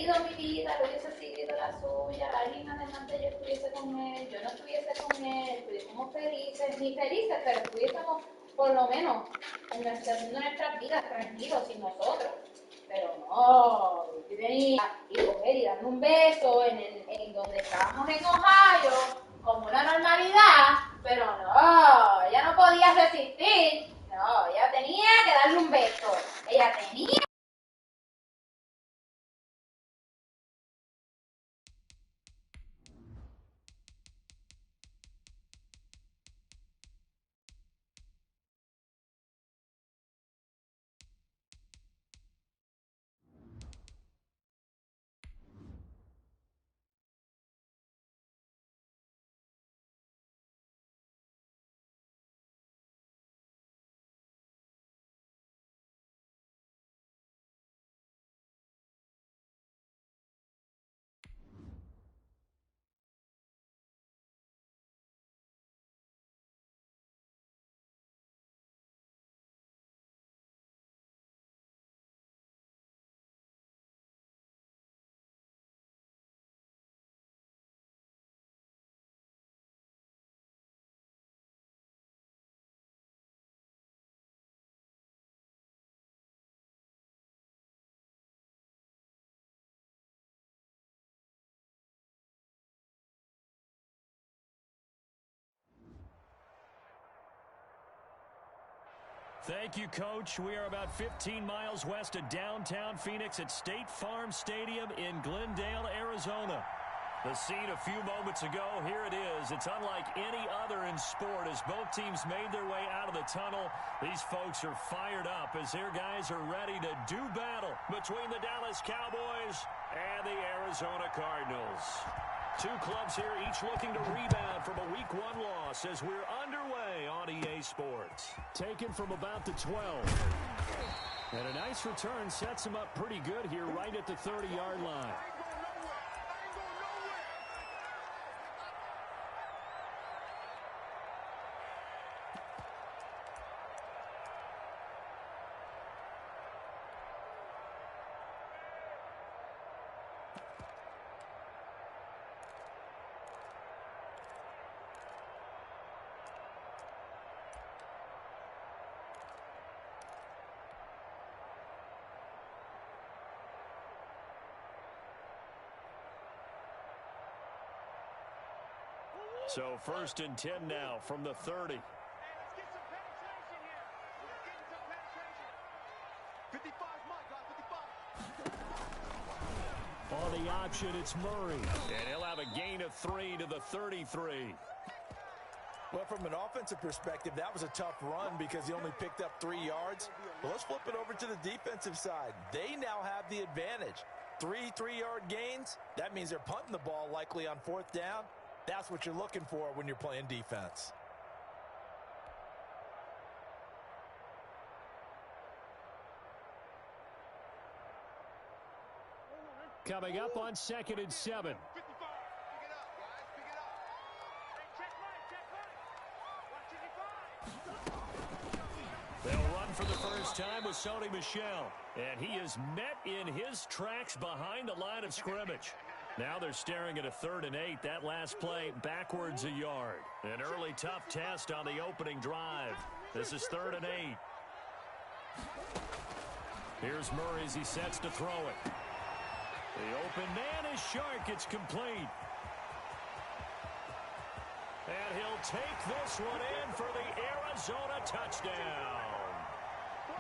seguido mi vida, él hubiese seguido la suya, alguien adelante yo estuviese con él, yo no estuviese con él, estuviésemos felices, ni felices, pero estuviésemos por lo menos haciendo nuestras vidas tranquilos sin nosotros. Pero no, yo tenía y coger y darme un beso en donde estábamos en Ohio, como una normalidad, pero no, ella no podía resistir, no, ella tenía que darle un beso, ella tenía. Thank you, Coach. We are about 15 miles west of downtown Phoenix at State Farm Stadium in Glendale, Arizona. The scene a few moments ago, here it is. It's unlike any other in sport as both teams made their way out of the tunnel. These folks are fired up as their guys are ready to do battle between the Dallas Cowboys and the Arizona Cardinals. Two clubs here each looking to rebound from a Week 1 loss as we're underway on EA Sports. Taken from about the 12. And a nice return sets him up pretty good here right at the 30-yard line. So 1st and 10 now from the 30. On the option, it's Murray. And he'll have a gain of 3 to the 33. Well, from an offensive perspective, that was a tough run because he only picked up 3 yards. But let's flip it over to the defensive side. They now have the advantage. 3 3-yard gains, that means they're punting the ball likely on 4th down. That's what you're looking for when you're playing defense. Coming up on 2nd and 7. They'll run for the first time with Sony Michel. And he is met in his tracks behind the line of scrimmage. Now they're staring at a 3rd and 8. That last play backwards a yard. An early tough test on the opening drive. This is 3rd and 8. Here's Murray as he sets to throw it. The open man is Shark. It's complete. And he'll take this one in for the Arizona touchdown.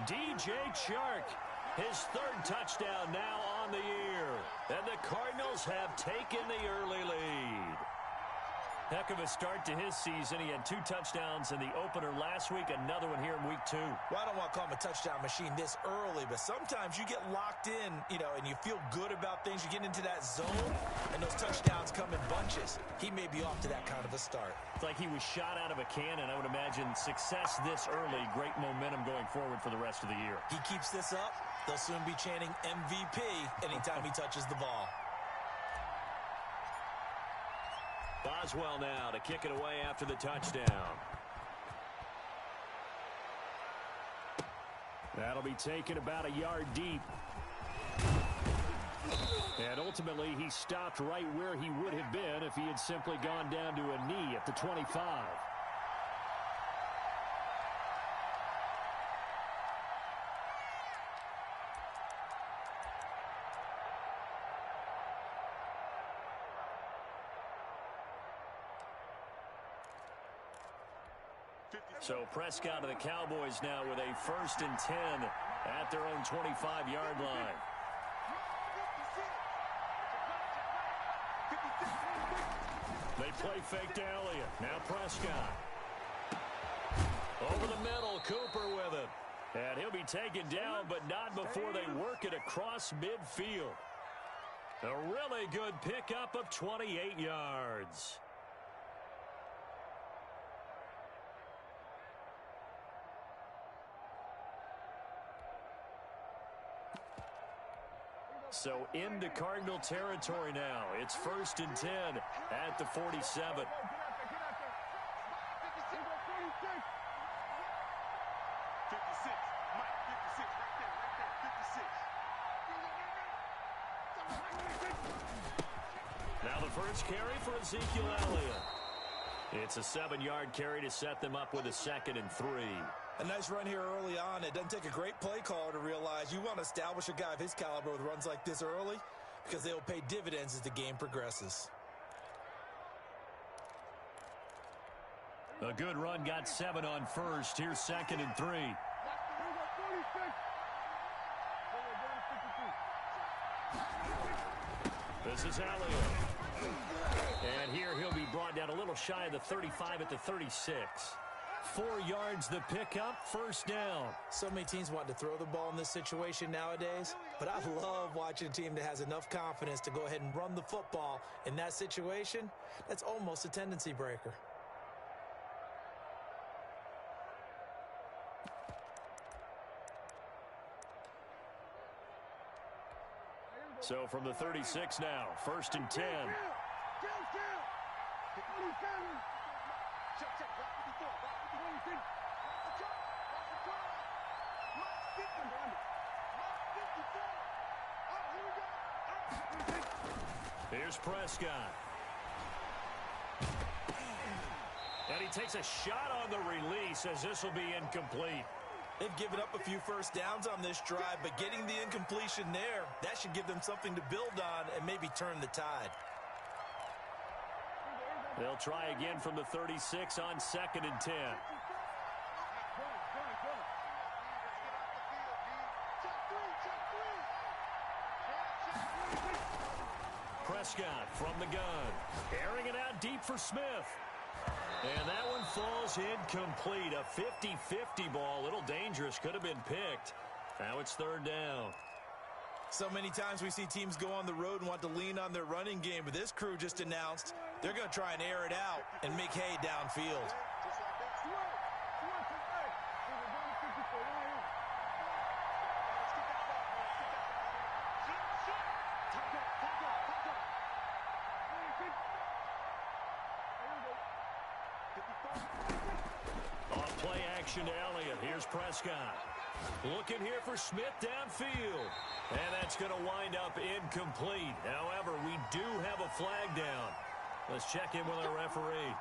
DJ Chark, his 3rd touchdown now on the year. And the Cardinals have taken the early lead. Heck of a start to his season. He had 2 touchdowns in the opener last week, another one here in week 2. Well, I don't want to call him a touchdown machine this early, but sometimes you get locked in, and you feel good about things. You get into that zone, and those touchdowns come in bunches. He may be off to that kind of a start. It's like he was shot out of a cannon. I would imagine success this early, great momentum going forward for the rest of the year. He keeps this up, they'll soon be chanting MVP anytime he touches the ball. Boswell now to kick it away after the touchdown. That'll be taken about a yard deep. And ultimately he stopped right where he would have been if he had simply gone down to a knee at the 25. So Prescott of the Cowboys now with a 1st and 10 at their own 25-yard line. They play fake to Elliott. Now Prescott. Over the middle, Cooper with it. And he'll be taken down, but not before they work it across midfield. A really good pickup of 28 yards. So into Cardinal territory now. It's 1st and 10 at the 47. Now the first carry for Ezekiel Elliott. It's a 7-yard carry to set them up with a 2nd and 3. A nice run here early on. It doesn't take a great play caller to realize you want to establish a guy of his caliber with runs like this early because they will pay dividends as the game progresses. A good run, got 7 on first. Here's 2nd and 3. This is Elliott. And here he'll be brought down a little shy of the 35 at the 36. 4 yards the pickup, 1st down. So many teams want to throw the ball in this situation nowadays, but I love watching a team that has enough confidence to go ahead and run the football in that situation. That's almost a tendency breaker. So from the 36 now, 1st and 10. Here's Prescott. And he takes a shot on the release as this will be incomplete. They've given up a few first downs on this drive, but getting the incompletion there, that should give them something to build on and maybe turn the tide. They'll try again from the 36 on 2nd and 10. Prescott from the gun. Airing it out deep for Smith. And that one falls incomplete. A 50-50 ball. A little dangerous. Could have been picked. Now it's 3rd down. So many times we see teams go on the road and want to lean on their running game, but this crew just announced they're going to try and air it out and make hay downfield. On play action to Elliott. Here's Prescott. Looking here for Smith downfield. And that's going to wind up incomplete. However, we do have a flag down. Let's check in with our referee.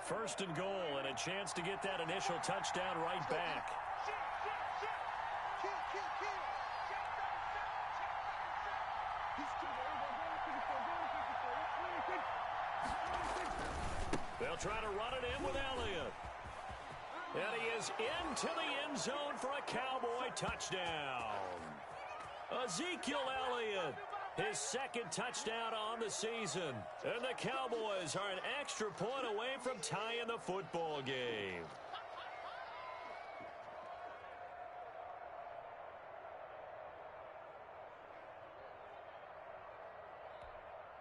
First and goal, and a chance to get that initial touchdown right back. They'll try to run it in with Elliott. And he is into the end zone for a Cowboy touchdown. Ezekiel Elliott, his 2nd touchdown on the season. And the Cowboys are an extra point away from tying the football game.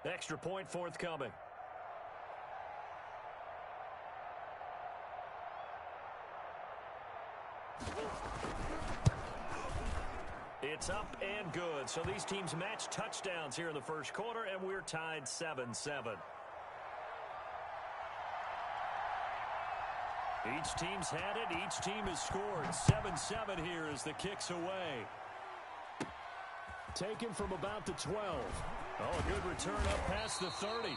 Extra point forthcoming. It's up and good. So these teams match touchdowns here in the first quarter, and we're tied 7-7. Each team's had it. Each team has scored. 7-7 here as the kick's away. Taken from about the 12. Oh, a good return up past the 30.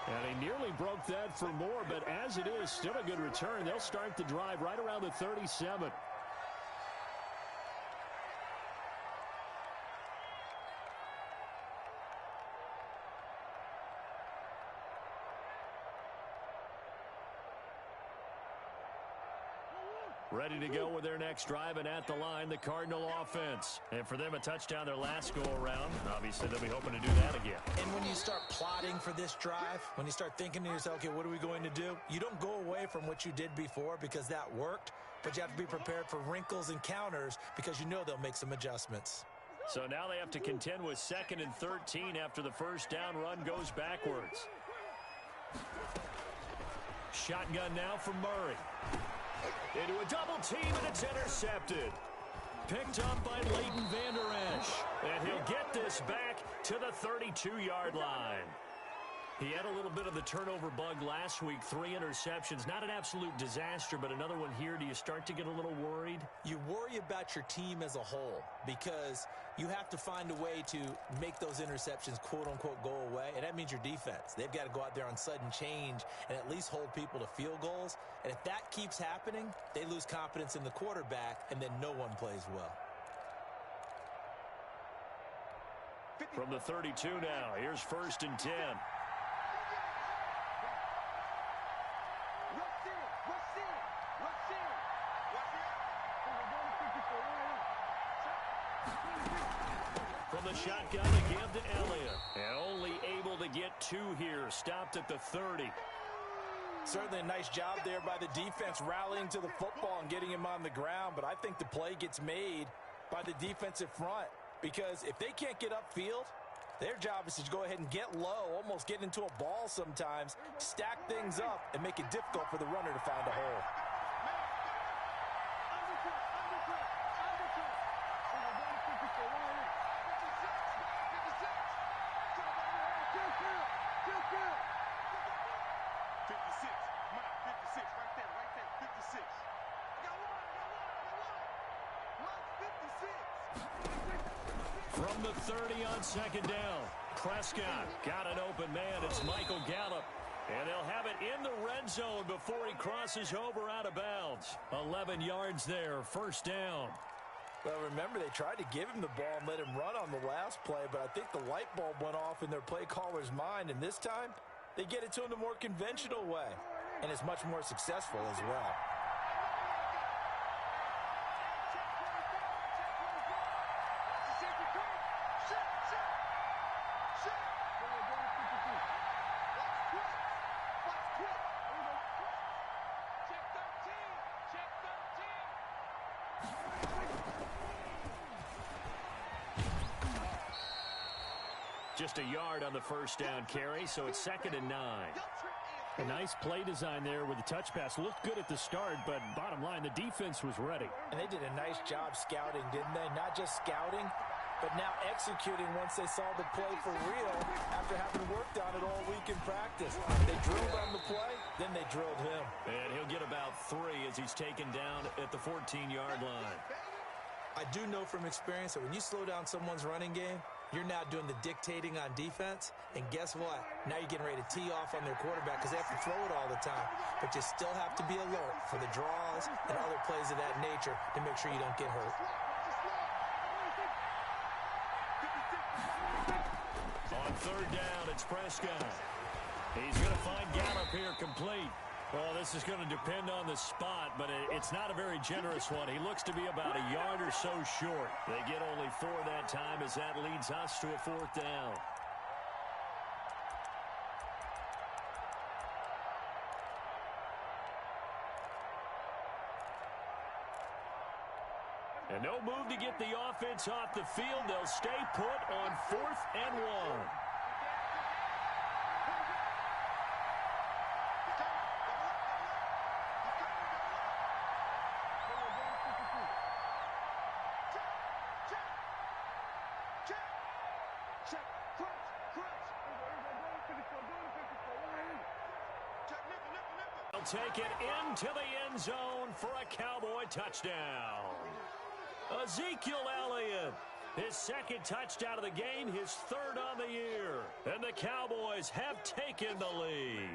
And he nearly broke that for more, but as it is, still a good return. They'll start the drive right around the 37. Ready to go with their next drive, and at the line, the Cardinal offense. And for them, a touchdown their last go-around. Obviously, they'll be hoping to do that again. And when you start plotting for this drive, when you start thinking to yourself, okay, what are we going to do? You don't go away from what you did before because that worked, but you have to be prepared for wrinkles and counters because you know they'll make some adjustments. So now they have to contend with 2nd and 13 after the first down run goes backwards. Shotgun now from Murray. Into a double team, and it's intercepted. Picked up by Leighton Vander Esch. And he'll get this back to the 32-yard line. He had a little bit of the turnover bug last week. 3 interceptions. Not an absolute disaster, but another one here. Do you start to get a little worried? You worry about your team as a whole because you have to find a way to make those interceptions, quote-unquote, go away. And that means your defense. They've got to go out there on sudden change and at least hold people to field goals. And if that keeps happening, they lose confidence in the quarterback, and then no one plays well. From the 32 now, here's 1st and 10. From the shotgun again to Elliott. And only able to get 2 here. Stopped at the 30. Certainly a nice job there by the defense rallying to the football and getting him on the ground. But I think the play gets made by the defensive front. Because if they can't get upfield, their job is to go ahead and get low, almost get into a ball sometimes, stack things up, and make it difficult for the runner to find a hole. From the 30 on 2nd down. Prescott got an open man. It's Michael Gallup. And they'll have it in the red zone before he crosses over out of bounds. 11 yards there, 1st down. Well, remember, they tried to give him the ball and let him run on the last play, but I think the light bulb went off in their play caller's mind, and this time they get it to him the more conventional way, and it's much more successful as well. Just a yard on the 1st down carry, so it's 2nd and 9. A nice play design there with the touch pass. Looked good at the start, but bottom line, the defense was ready. And they did a nice job scouting, didn't they? Not just scouting, but now executing once they saw the play for real after having worked on it all week in practice. They drilled on the play, then they drilled him. And he'll get about 3 as he's taken down at the 14-yard line. I do know from experience that when you slow down someone's running game, you're now doing the dictating on defense, and guess what? Now you're getting ready to tee off on their quarterback because they have to throw it all the time. But you still have to be alert for the draws and other plays of that nature to make sure you don't get hurt. On 3rd down, it's Prescott. He's going to find Gallup here complete. Well, this is going to depend on the spot, but it's not a very generous one. He looks to be about a yard or so short. They get only 4 that time as that leads us to a 4th down. And no move to get the offense off the field. They'll stay put on 4th and 1. They'll take it into the end zone for a Cowboy touchdown. Ezekiel Elliott, his second touchdown of the game, his third on the year. And the Cowboys have taken the lead.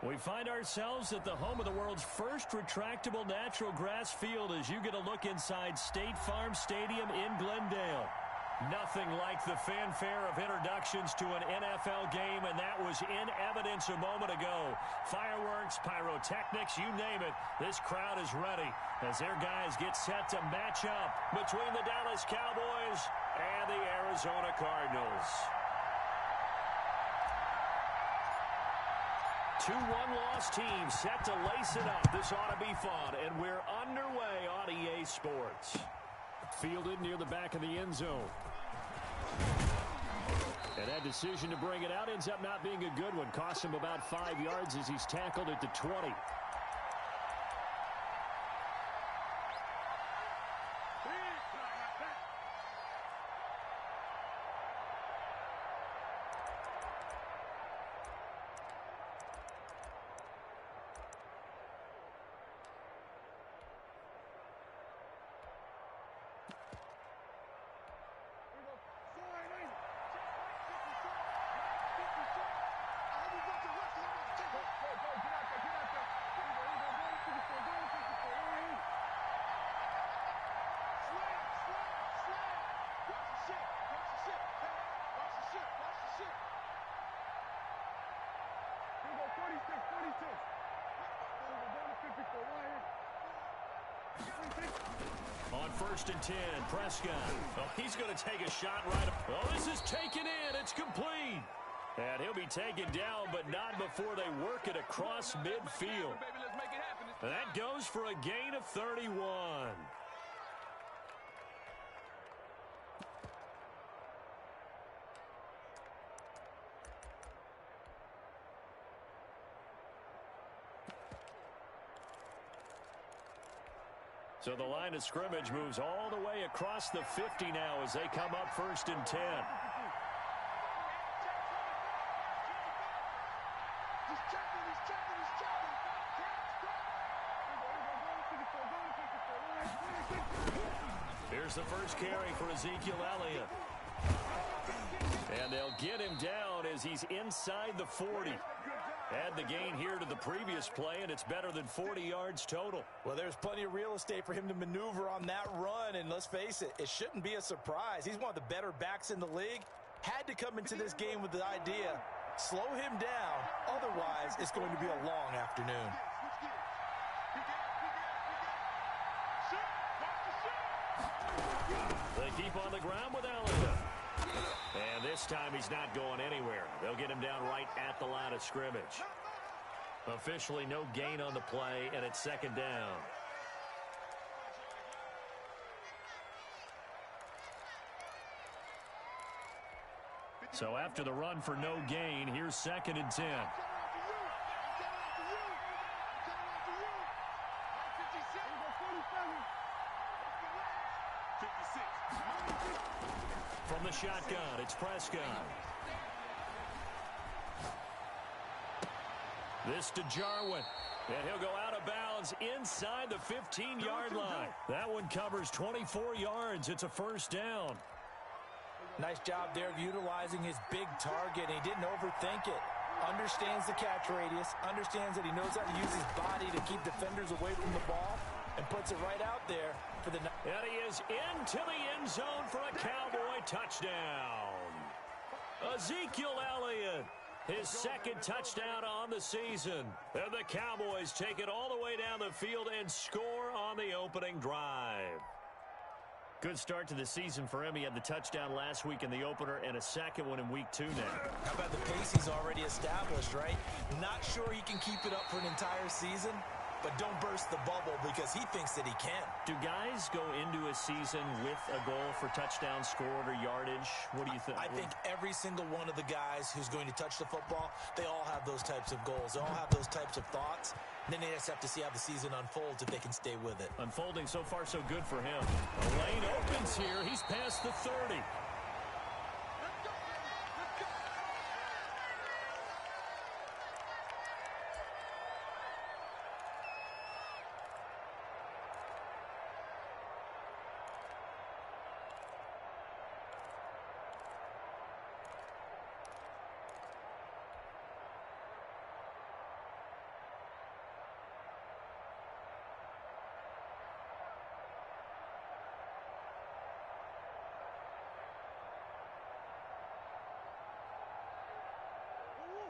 We find ourselves at the home of the world's first retractable natural grass field as you get a look inside State Farm Stadium in Glendale. Nothing like the fanfare of introductions to an NFL game, and that was in evidence a moment ago. Fireworks, pyrotechnics, you name it. This crowd is ready as their guys get set to match up between the Dallas Cowboys and the Arizona Cardinals. 2 one-loss teams set to lace it up. This ought to be fun, and we're underway on EA Sports. Fielded near the back of the end zone. And that decision to bring it out ends up not being a good one. Costs him about 5 yards as he's tackled at the 20. On 1st and 10, Prescott. Oh, he's going to take a shot right up. Oh, this is taken in. It's complete. And he'll be taken down, but not before they work it across midfield. That goes for a gain of 31. So the line of scrimmage moves all the way across the 50 now as they come up 1st and 10. Here's the first carry for Ezekiel Elliott. And they'll get him down as he's inside the 40. Add the gain here to the previous play, and it's better than 40 yards total. Well, there's plenty of real estate for him to maneuver on that run, and let's face it, it shouldn't be a surprise. He's one of the better backs in the league. Had to come into this game with the idea, slow him down, otherwise it's going to be a long afternoon. They keep on the ground with Elliott. And this time he's not going anywhere. They'll get him down right at the line of scrimmage. Officially no gain on the play, and it's 2nd down. So after the run for no gain, here's 2nd and 10. From the shotgun, it's Prescott. This to Jarwin. And he'll go out of bounds inside the 15-yard line. That one covers 24 yards. It's a 1st down. Nice job there of utilizing his big target. He didn't overthink it. Understands the catch radius. Understands that he knows how to use his body to keep defenders away from the ball. And puts it right out there for the... And he is into the end zone for a Cowboy touchdown. Ezekiel Elliott, his 2nd touchdown on the season. And the Cowboys take it all the way down the field and score on the opening drive. Good start to the season for him. He had the touchdown last week in the opener and a 2nd one in week 2 now. How about the pace he's already established, right? Not sure he can keep it up for an entire season, but don't burst the bubble because he thinks that he can. Do guys go into a season with a goal for touchdowns scored or yardage? What do you think? I think every single one of the guys who's going to touch the football, they all have those types of goals. They all have those types of thoughts. Then they just have to see how the season unfolds if they can stay with it. Unfolding so far so good for him. The lane opens here. He's past the 30.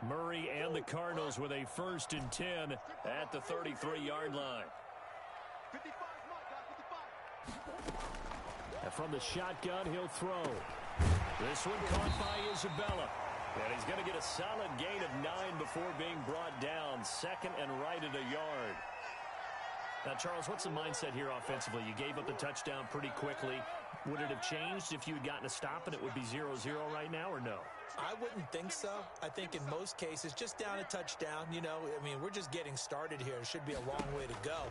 Murray and the Cardinals with a 1st and 10 at the 33-yard line. And from the shotgun, he'll throw. This one caught by Isabella. And he's going to get a solid gain of 9 before being brought down. 2nd and right at a yard. Now, Charles, what's the mindset here offensively? You gave up the touchdown pretty quickly. Would it have changed if you had gotten a stop and it would be 0-0 right now, or no? I wouldn't think so. I think in most cases, just down a touchdown, you know, I mean, we're just getting started here. It should be a long way to go.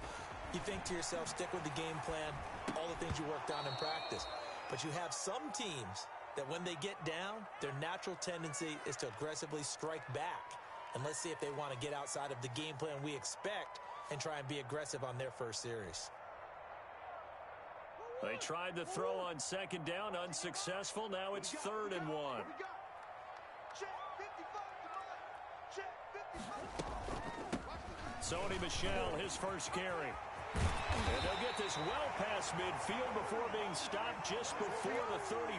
You think to yourself, stick with the game plan, all the things you worked on in practice. But you have some teams that when they get down, their natural tendency is to aggressively strike back. And let's see if they want to get outside of the game plan we expect and try and be aggressive on their first series. They tried to throw on 2nd down, unsuccessful. Now it's 3rd and 1. Sony Michel, his first carry. And they'll get this well past midfield before being stopped just before the 35.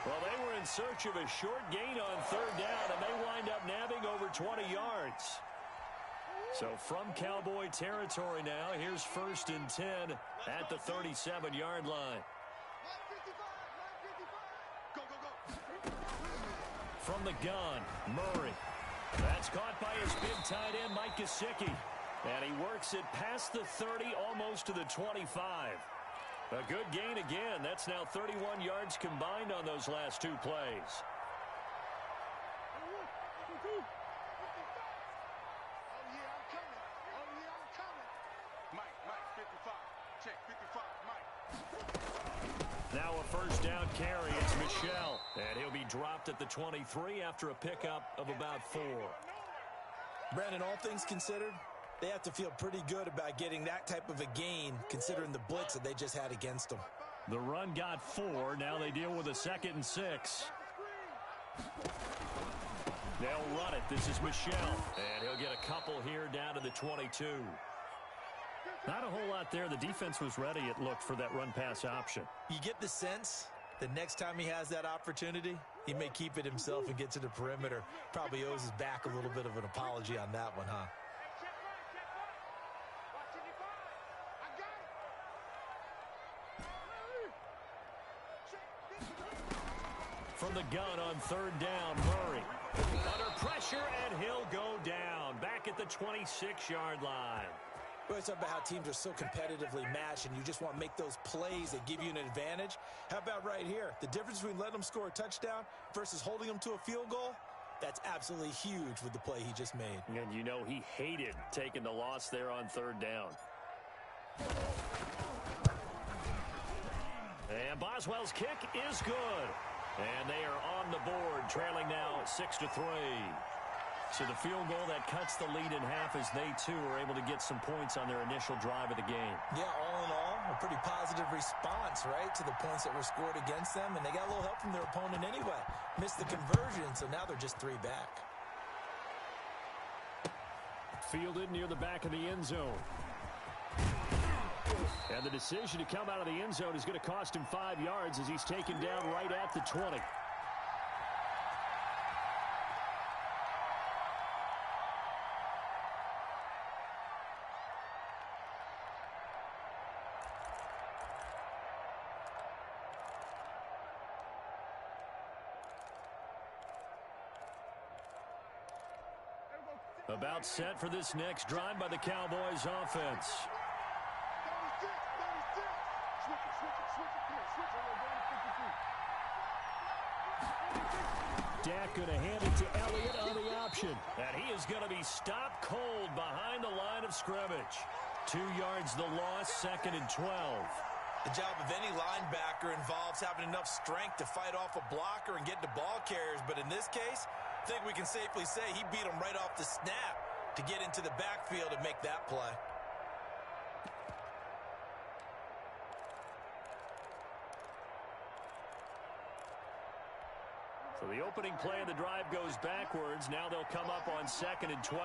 Well, they were in search of a short gain on 3rd down, and they wind up nabbing over 20 yards. So from Cowboy territory now, here's 1st and 10 at the 37-yard line. From the gun, Murray. That's caught by his big tight end, Mike Gesicki. And he works it past the 30, almost to the 25. A good gain again. That's now 31 yards combined on those last 2 plays. Now a first down carry. It's Michel. And he'll be dropped at the 23 after a pickup of about 4. Brandon, all things considered, they have to feel pretty good about getting that type of a gain considering the blitz that they just had against them. The run got 4. Now they deal with a 2nd and 6. They'll run it. This is Michel. And he'll get a couple here down to the 22. Not a whole lot there. The defense was ready, it looked, for that run-pass option. You get the sense that next time he has that opportunity, he may keep it himself and get to the perimeter. Probably owes his back a little bit of an apology on that one, huh? From the gun on 3rd down, Murray. Under pressure, and he'll go down. Back at the 26-yard line. We always talk about how teams are so competitively matched, and you just want to make those plays that give you an advantage. How about right here? The difference between letting them score a touchdown versus holding them to a field goal, that's absolutely huge with the play he just made. And you know he hated taking the loss there on 3rd down. And Boswell's kick is good. And they are on the board, trailing now 6-3. So the field goal that cuts the lead in half as they, too, are able to get some points on their initial drive of the game. Yeah, all in all, a pretty positive response, right, to the points that were scored against them. And they got a little help from their opponent anyway. Missed the conversion, so now they're just 3 back. Fielded near the back of the end zone. And the decision to come out of the end zone is going to cost him 5 yards as he's taken down right at the 20. About set for this next drive by the Cowboys offense. Dak going to hand it to Elliott on the option. And he is going to be stopped cold behind the line of scrimmage. 2 yards the loss, 2nd and 12. The job of any linebacker involves having enough strength to fight off a blocker and get to ball carriers. But in this case, I think we can safely say he beat him right off the snap to get into the backfield and make that play. So the opening play of the drive goes backwards. Now they'll come up on 2nd and 12.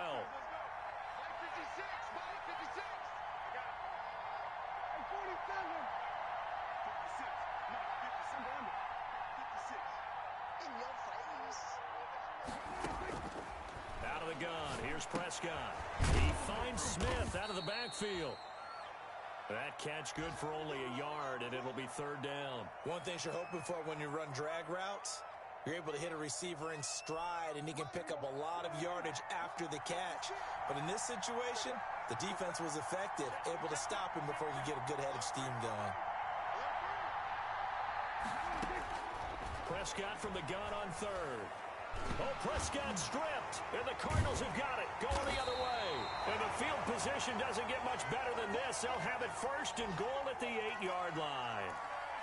Out of the gun. Here's Prescott. He finds Smith out of the backfield. That catch good for only a yard, and it'll be 3rd down. One thing you're hoping for when you run drag routes, you're able to hit a receiver in stride, and he can pick up a lot of yardage after the catch. But in this situation, the defense was effective, able to stop him before he could get a good head of steam going. Prescott from the gun on 3rd. Oh, Prescott stripped, and the Cardinals have got it, going the other way. And the field position doesn't get much better than this. They'll have it 1st and goal at the 8-yard line.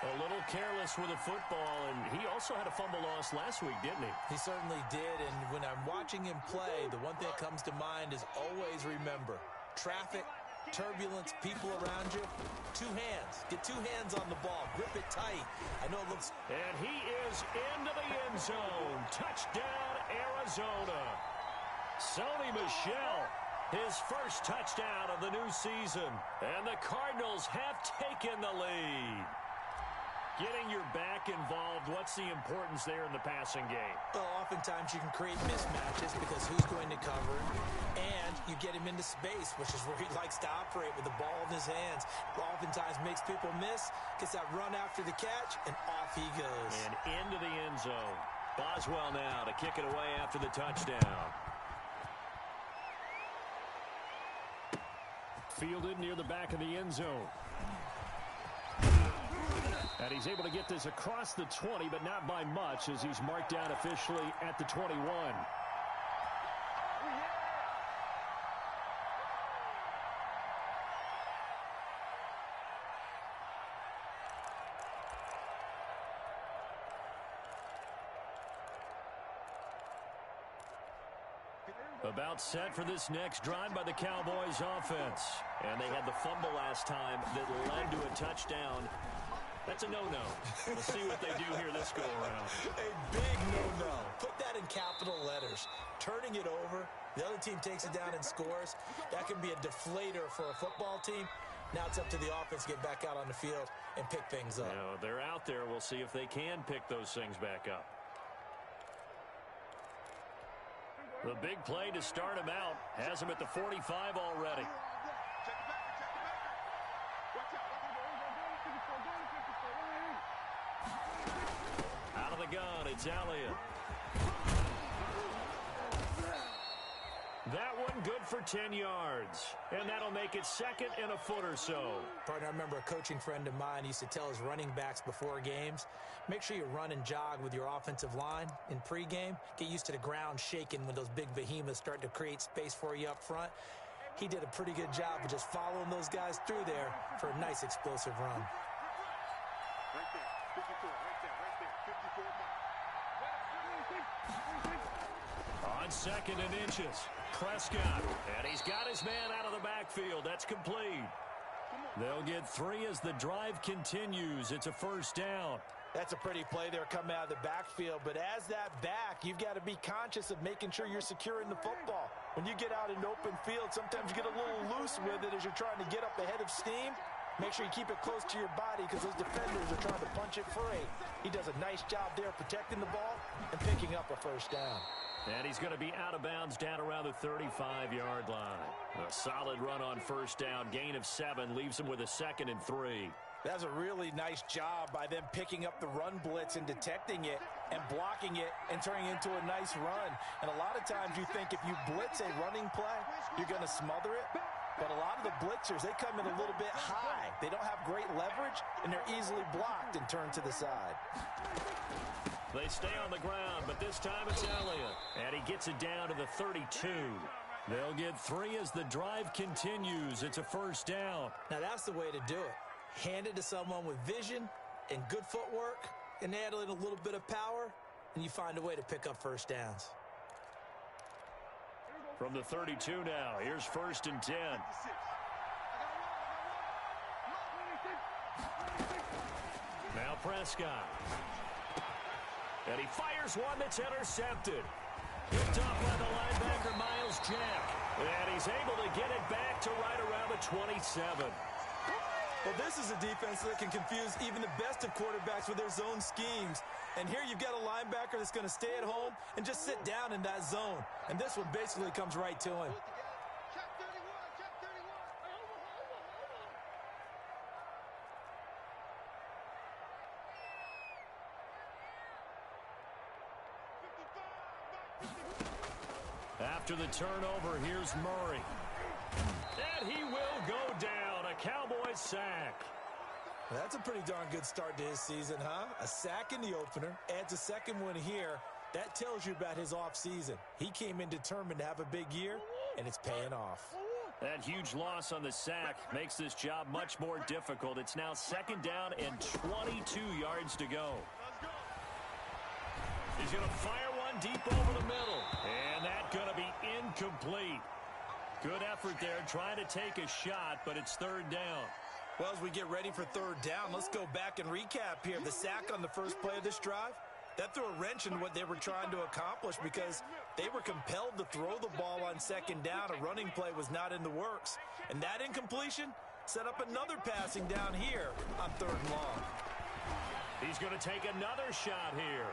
A little careless with the football, and he also had a fumble loss last week, didn't he? He certainly did, and when I'm watching him play, the one thing that comes to mind is always remember, traffic, turbulence, people around you, 2 hands. Get 2 hands on the ball. Grip it tight. I know it looks... And he is into the end zone. Touchdown, Arizona. Sony Michel, his first touchdown of the new season. And the Cardinals have taken the lead. Getting your back involved, what's the importance there in the passing game? Well, oftentimes you can create mismatches because who's going to cover him, and you get him into space, which is where he likes to operate with the ball in his hands. Oftentimes makes people miss, gets that run after the catch, and off he goes. And into the end zone. Boswell now to kick it away after the touchdown. Fielded near the back of the end zone. And he's able to get this across the 20, but not by much, as he's marked down officially at the 21. About set for this next drive by the Cowboys offense. And they had the fumble last time that led to a touchdown. That's a no-no. We'll see what they do here this go-around. A big no-no. Put that in capital letters. Turning it over, the other team takes it down and scores. That can be a deflator for a football team. Now it's up to the offense to get back out on the field and pick things up. Now, they're out there. We'll see if they can pick those things back up. The big play to start him out has him at the 45 already. Out of the gun, it's Elliott. That one good for 10 yards. And that'll make it second and a foot or so. Partner, I remember a coaching friend of mine used to tell his running backs before games, make sure you run and jog with your offensive line in pregame. Get used to the ground shaking when those big behemoths start to create space for you up front. He did a pretty good job of just following those guys through there for a nice explosive run. Right there, 54, right there, 54. On second and inches, Prescott. And he's got his man out of the backfield. That's complete. They'll get 3 as the drive continues. It's a first down. That's a pretty play there coming out of the backfield. But as that back, you've got to be conscious of making sure you're securing the football. When you get out in open field, sometimes you get a little loose with it as you're trying to get up ahead of steam. Make sure you keep it close to your body because those defenders are trying to punch it free. He does a nice job there protecting the ball and picking up a first down. And he's going to be out of bounds down around the 35-yard line. A solid run on first down. Gain of 7 leaves him with a 2nd and 3. That's a really nice job by them picking up the run blitz and detecting it and blocking it and turning it into a nice run. And a lot of times you think if you blitz a running play, you're going to smother it. But a lot of the blitzers, they come in a little bit high. They don't have great leverage, and they're easily blocked and turned to the side. They stay on the ground, but this time it's Elliott. And he gets it down to the 32. They'll get 3 as the drive continues. It's a first down. Now that's the way to do it. Hand it to someone with vision and good footwork and add in a little bit of power, and you find a way to pick up first downs. From the 32 now, here's 1st and 10. Now Prescott. And he fires one that's intercepted. Picked off by the linebacker, Miles Jack. And he's able to get it back to right around the 27. Well, this is a defense that can confuse even the best of quarterbacks with their zone schemes. And here you've got a linebacker that's going to stay at home and just sit down in that zone. And this one basically comes right to him. After the turnover, here's Murray. And he will go down. A Cowboys sack. That's a pretty darn good start to his season, huh? A sack in the opener, adds a second one here. That tells you about his offseason. He came in determined to have a big year, and it's paying off. That huge loss on the sack makes this job much more difficult. It's now 2nd down and 22 yards to go. He's going to fire one deep over the middle. And that's going to be incomplete. Good effort there, trying to take a shot, but it's 3rd down. Well, as we get ready for 3rd down, let's go back and recap here. The sack on the first play of this drive, that threw a wrench in what they were trying to accomplish because they were compelled to throw the ball on 2nd down. A running play was not in the works. And that incompletion set up another passing down here on 3rd and long. He's going to take another shot here.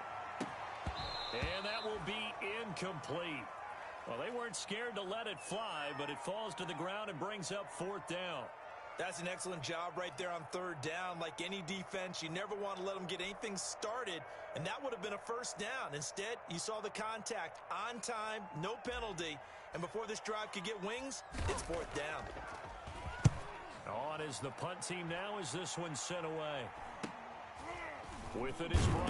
And that will be incomplete. Well, they weren't scared to let it fly, but it falls to the ground and brings up 4th down. That's an excellent job right there on 3rd down. Like any defense, you never want to let them get anything started, and that would have been a 1st down. Instead, you saw the contact on time, no penalty, and before this drive could get wings, it's 4th down. On is the punt team now as this one's sent away. With it is Brown.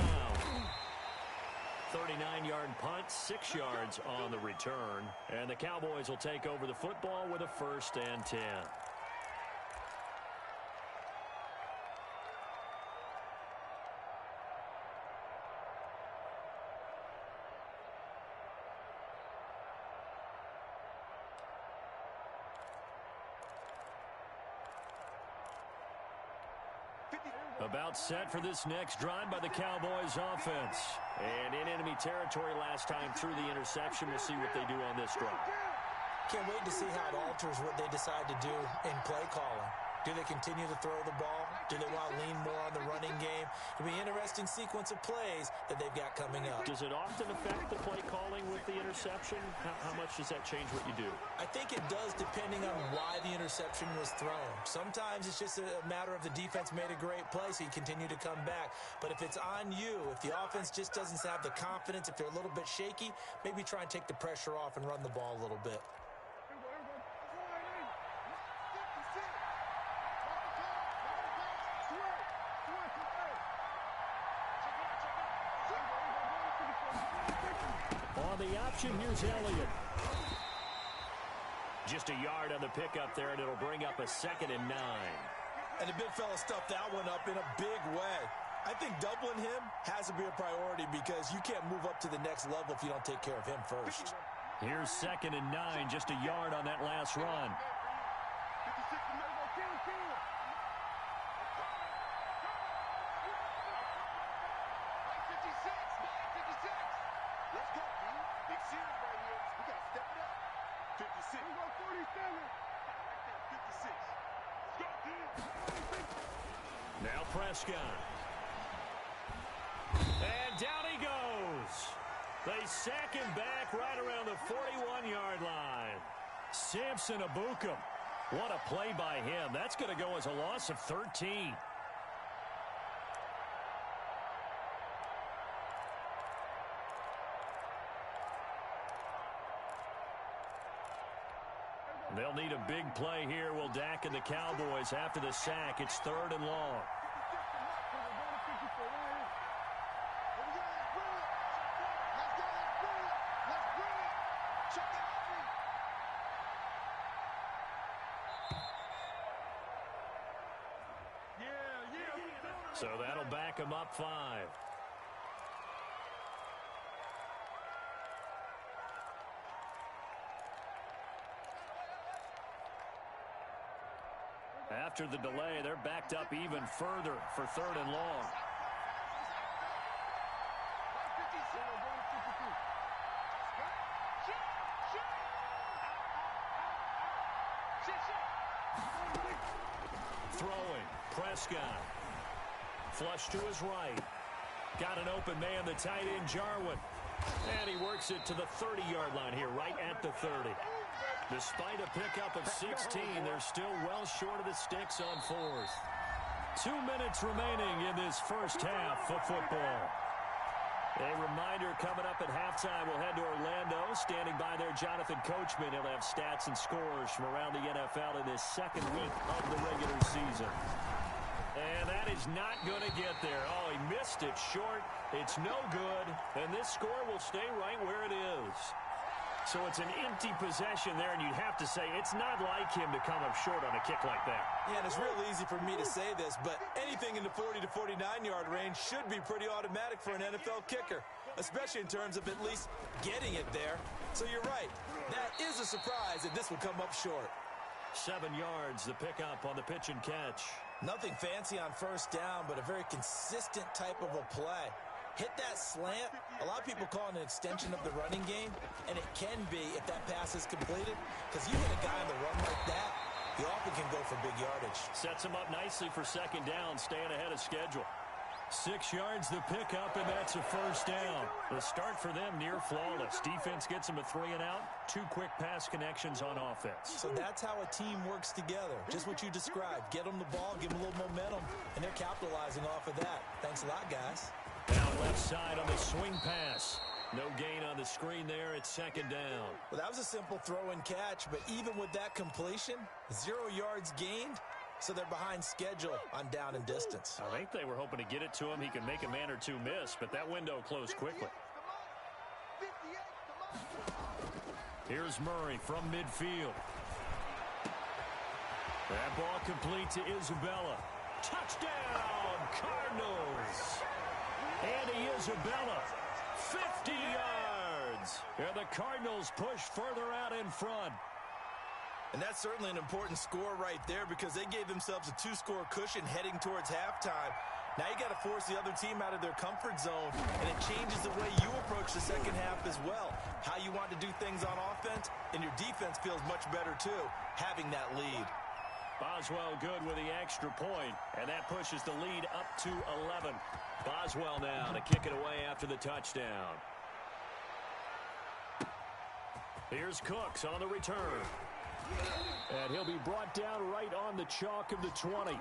39-yard punt, 6 yards on the return. And the Cowboys will take over the football with a 1st and 10. About set for this next drive by the Cowboys offense. And in enemy territory last time through the interception. We'll see what they do on this drive. Can't wait to see how it alters what they decide to do in play calling. Do they continue to throw the ball? Do they want to lean more on the running game? It'll be an interesting sequence of plays that they've got coming up. Does it often affect the play calling with the interception? How much does that change what you do? I think it does depending on why the interception was thrown. Sometimes it's just a matter of the defense made a great play, so you continue to come back. But if it's on you, if the offense just doesn't have the confidence, if they're a little bit shaky, maybe try and take the pressure off and run the ball a little bit. The option, here's Elliott. Just a yard on the pickup there, and it'll bring up a 2nd and 9. And the big fella stuffed that one up in a big way. I think doubling him has to be a priority because you can't move up to the next level if you don't take care of him first. Here's 2nd and 9, just a yard on that last run. Now Prescott. And down he goes. They sack him back right around the 41-yard line. Samson Abukum. What a play by him. That's going to go as a loss of 13. They'll need a big play here. Will Dak and the Cowboys after the sack. It's 3rd and long. So that'll back him up 5. After the delay, they're backed up even further for 3rd and long. Throwing, Prescott. Flush to his right. Got an open man, the tight end, Jarwin. And he works it to the 30-yard line here, right at the 30. Despite a pickup of 16, they're still well short of the sticks on 4th. 2 minutes remaining in this first half of football. A reminder coming up at halftime, we'll head to Orlando. Standing by there, Jonathan Coachman. He'll have stats and scores from around the NFL in this 2nd week of the regular season. And that is not going to get there. Oh, he missed it short. It's no good. And this score will stay right where it is. So it's an empty possession there, and you'd have to say it's not like him to come up short on a kick like that. Yeah, and it's real easy for me to say this, but anything in the 40 to 49-yard range should be pretty automatic for an NFL kicker, especially in terms of at least getting it there. So you're right. That is a surprise that this will come up short. 7 yards, the pickup on the pitch and catch. Nothing fancy on 1st down, but a very consistent type of a play. Hit that slant. A lot of people call it an extension of the running game, and it can be if that pass is completed, because you hit a guy on the run like that, he often can go for big yardage. Sets him up nicely for 2nd down, staying ahead of schedule. 6 yards the pickup, and that's a first down. The start for them near flawless. Defense gets them a 3-and-out. 2 quick pass connections on offense. So that's how a team works together. Just what you described. Get them the ball, give them a little momentum, and they're capitalizing off of that. Thanks a lot, guys. Now left side on the swing pass. No gain on the screen there. It's 2nd down. Well, that was a simple throw and catch, but even with that completion, 0 yards gained. So they're behind schedule on down and distance. I think they were hoping to get it to him. He could make a man or two miss, but that window closed quickly. Here's Murray from midfield. That ball complete to Isabella. Touchdown, Cardinals. Andy Isabella, 50 yards. And the Cardinals push further out in front. And that's certainly an important score right there because they gave themselves a 2-score cushion heading towards halftime. Now you got to force the other team out of their comfort zone, and it changes the way you approach the second half as well. How you want to do things on offense, and your defense feels much better too, having that lead. Boswell good with the extra point, and that pushes the lead up to 11. Boswell now to kick it away after the touchdown. Here's Cooks on the return. And he'll be brought down right on the chalk of the 20.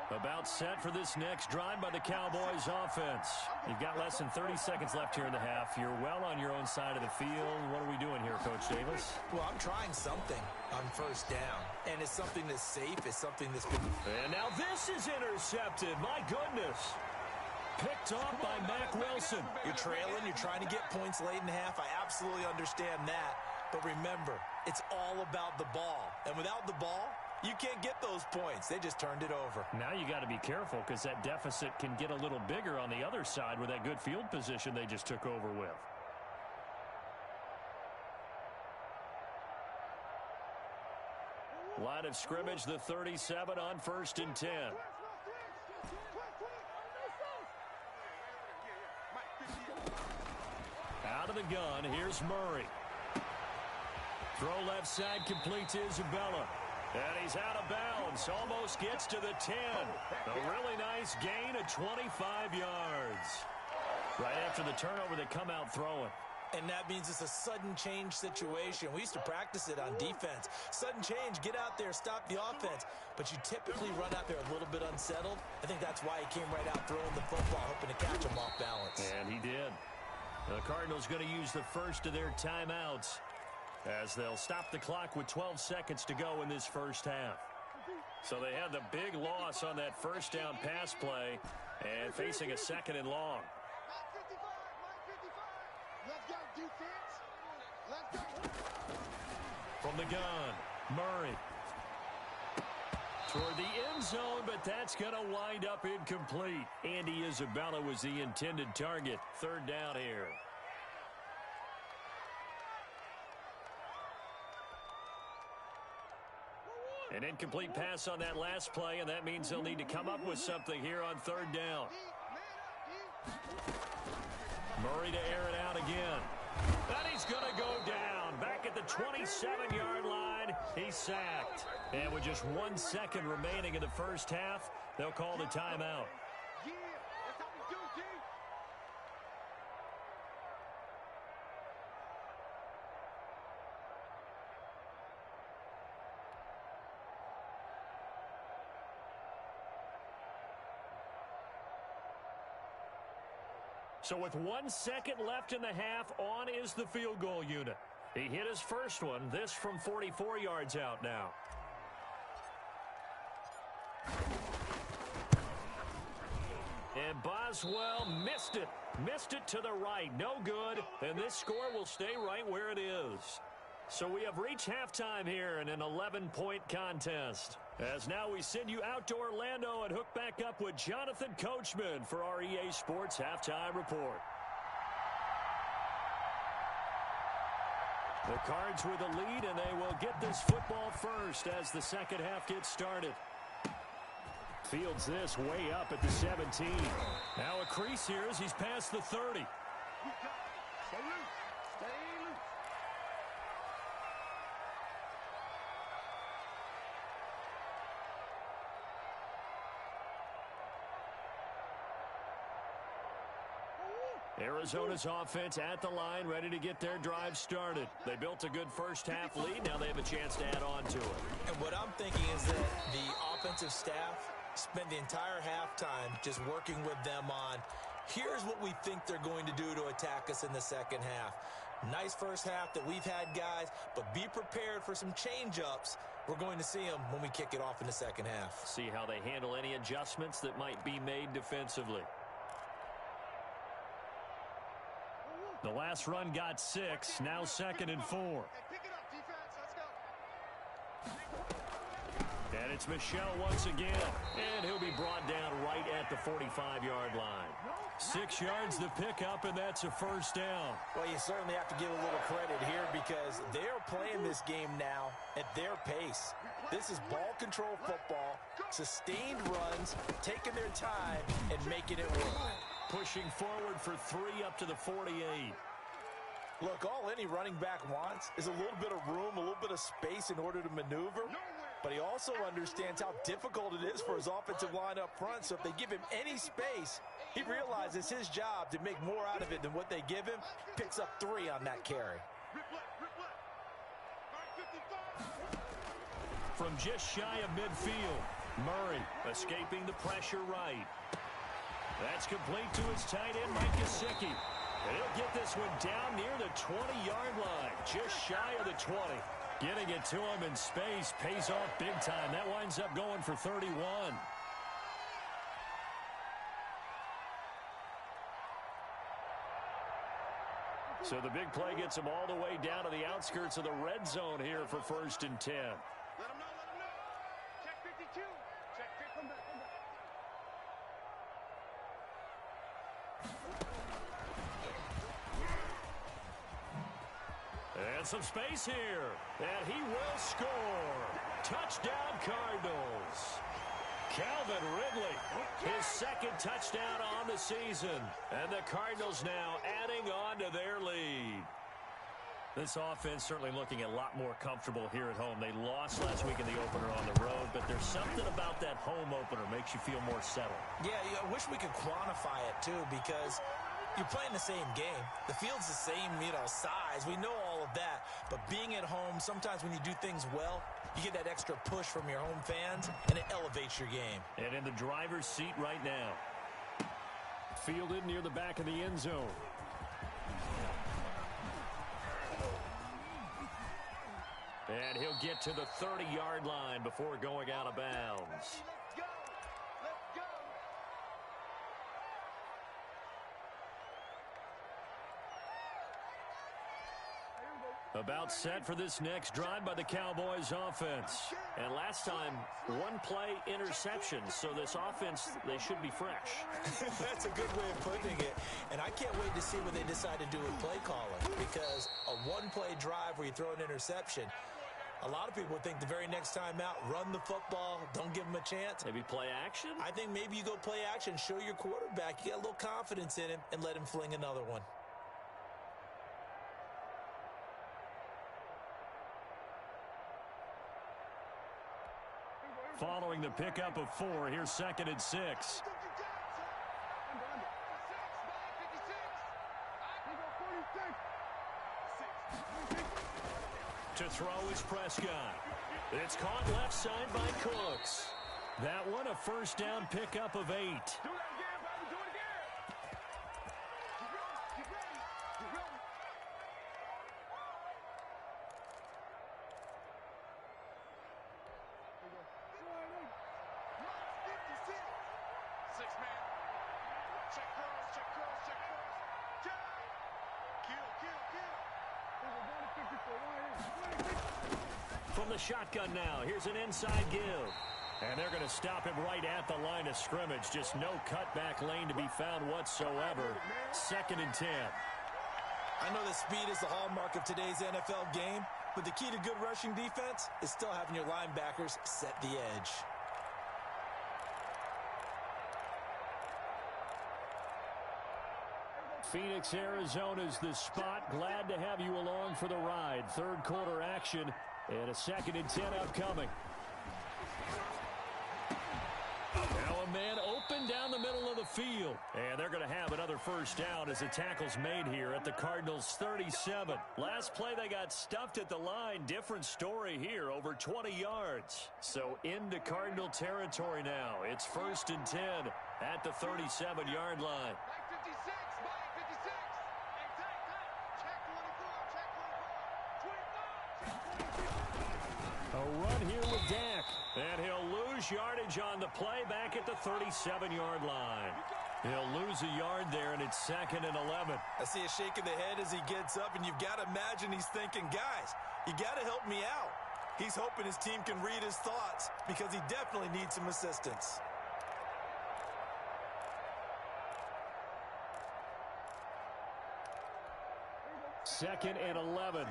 About set for this next drive by the Cowboys offense. You've got less than 30 seconds left here in the half. You're well on your own side of the field. What are we doing here, Coach Davis? Well, I'm trying something on first down. And it's something that's safe. It's something that's been... And now this is intercepted. My goodness. Picked off by Mack Wilson. You're trailing. You're trying to get points late in the half. I absolutely understand that. But remember, it's all about the ball. And without the ball, you can't get those points. They just turned it over. Now you got to be careful because that deficit can get a little bigger on the other side with that good field position they just took over with. Line of scrimmage, the 37 on 1st and 10. Out of the gun, here's Murray. Throw left side, complete to Isabella. And he's out of bounds. Almost gets to the 10. A really nice gain of 25 yards. Right after the turnover, they come out throwing. And that means it's a sudden change situation. We used to practice it on defense. Sudden change, get out there, stop the offense. But you typically run out there a little bit unsettled. I think that's why he came right out throwing the football, hoping to catch him off balance. And he did. The Cardinals going to use the first of their timeouts as they'll stop the clock with 12 seconds to go in this first half. So they had the big loss on that first down pass play and facing a 2nd and long. From the gun, Murray. Toward the end zone, but that's going to wind up incomplete. Andy Isabella was the intended target. 3rd down here. An incomplete pass on that last play, and that means they'll need to come up with something here on 3rd down. Murray to air it out again. And he's going to go down. Back at the 27-yard line, he's sacked. And with just 1 second remaining in the first half, they'll call the timeout. So with 1 second left in the half, on is the field goal unit. He hit his first one, this from 44 yards out now. And Boswell missed it. Missed it to the right. No good. And this score will stay right where it is. So we have reached halftime here in an 11-point contest. As now we send you out to Orlando and hook back up with Jonathan Coachman for our EA Sports Halftime Report. The Cards with a lead, and they will get this football first as the second half gets started. Fields this way up at the 17. Now a crease here as he's past the 30. We got it. Stay loose. Stay loose. Arizona's offense at the line, ready to get their drive started. They built a good first-half lead. Now they have a chance to add on to it. And what I'm thinking is that the offensive staff spent the entire halftime just working with them on, here's what we think they're going to do to attack us in the second half. Nice first half that we've had, guys, but be prepared for some change-ups. We're going to see them when we kick it off in the second half. See how they handle any adjustments that might be made defensively. The last run got 6, now 2nd and 4. Hey, pick it up, defense. Let's go. And it's Michel once again. And he'll be brought down right at the 45-yard line. 6 yards to pick up, and that's a first down. Well, you certainly have to give a little credit here because they're playing this game now at their pace. This is ball control football, sustained runs, taking their time, and making it work. Pushing forward for 3 up to the 48. Look, all any running back wants is a little bit of room, a little bit of space in order to maneuver. But he also understands how difficult it is for his offensive line up front. So if they give him any space, he realizes his job to make more out of it than what they give him. Picks up 3 on that carry. From just shy of midfield, Murray escaping the pressure right. That's complete to his tight end, Mike Gesicki. And he'll get this one down near the 20-yard line, just shy of the 20. Getting it to him in space pays off big time. That winds up going for 31. So the big play gets him all the way down to the outskirts of the red zone here for 1st and 10. Let him know, let him know. Check 52. Check 50. Come back, come back. And some space here. And he will score. Touchdown, Cardinals. Calvin Ridley, his 2nd touchdown on the season. And the Cardinals now adding on to their lead. This offense certainly looking a lot more comfortable here at home. They lost last week in the opener on the road, but there's something about that home opener makes you feel more settled. Yeah, I wish we could quantify it, too, because you're playing the same game. The field's the same, size. We know all of that. But being at home, sometimes when you do things well, you get that extra push from your home fans, and it elevates your game. And in the driver's seat right now. Fielded near the back of the end zone. And he'll get to the 30-yard line before going out of bounds. Let's go. Let's go. About set for this next drive by the Cowboys offense. And last time, 1-play interception. So this offense, they should be fresh. That's a good way of putting it. And I can't wait to see what they decide to do with play calling. Because a 1-play drive where you throw an interception, a lot of people think the very next time out, run the football, don't give them a chance. Maybe play action? I think maybe you go play action, show your quarterback, you got a little confidence in him, and let him fling another one. Following the pickup of 4, here's 2nd and 6. To throw is Prescott. It's caught left side by Cooks. That one a first down pickup of 8. Do that again, baby. Do it again. Keep rolling. Keep rolling. Keep rolling. Six man. Check cross, check cross, check cross. Check. Kill, kill, kill. From the shotgun now, here's an inside give. And they're going to stop him right at the line of scrimmage. Just no cutback lane to be found whatsoever. 2nd and 10. I know that speed is the hallmark of today's NFL game, but the key to good rushing defense is still having your linebackers set the edge. Phoenix, Arizona's the spot. Glad to have you along for the ride. Third quarter action and a 2nd and 10 upcoming. Now a man open down the middle of the field. And they're going to have another first down as the tackle's made here at the Cardinals' 37. Last play they got stuffed at the line. Different story here, over 20 yards. So into Cardinal territory now. It's 1st and 10 at the 37-yard line. A run here with Dak. And he'll lose yardage on the play back at the 37-yard line. He'll lose a yard there, and it's 2nd and 11. I see a shake of the head as he gets up, and you've got to imagine he's thinking, guys, you got to help me out. He's hoping his team can read his thoughts because he definitely needs some assistance. Second and 11.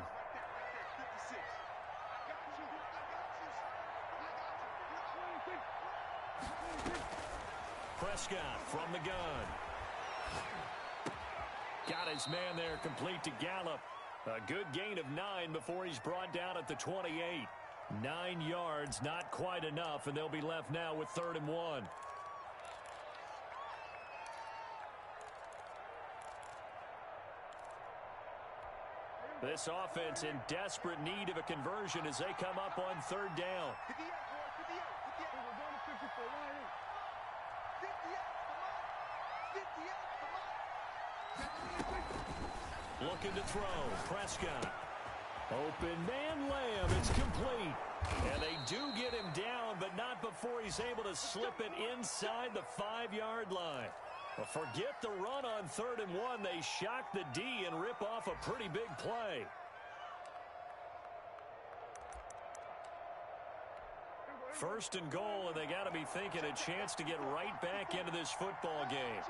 Prescott from the gun. Got his man there complete to Gallup. A good gain of 9 before he's brought down at the 28. 9 yards, not quite enough, and they'll be left now with 3rd and 1. This offense in desperate need of a conversion as they come up on 3rd down. Looking to throw. Prescott. Open man Lamb. It's complete. And they do get him down, but not before he's able to slip it inside the 5-yard line. Well, forget the run on 3rd and 1. They shock the D and rip off a pretty big play. First and goal, and they got to be thinking a chance to get right back into this football game.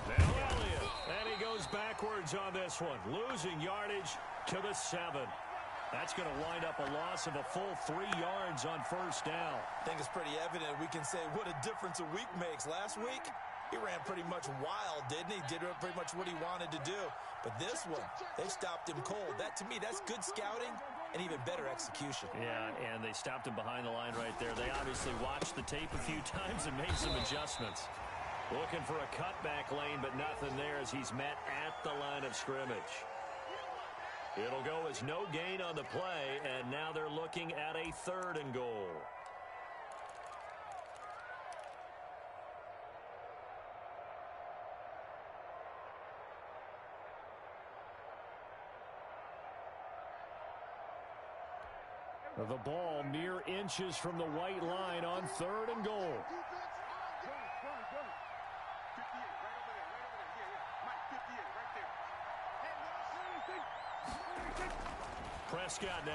Now Elliott, and he goes backwards on this one, losing yardage to the 7. That's going to wind up a loss of a full 3 yards on 1st down. I think it's pretty evident we can say what a difference a week makes. Last week, he ran pretty much wild, didn't he? Did pretty much what he wanted to do. But this one, they stopped him cold. That, to me, that's good scouting and even better execution. Yeah, and they stopped him behind the line right there. They obviously watched the tape a few times and made some adjustments. Looking for a cutback lane, but nothing there as he's met at the line of scrimmage. It'll go as no gain on the play, and now they're looking at a 3rd and goal. The ball mere inches from the white line on 3rd and goal. Prescott now.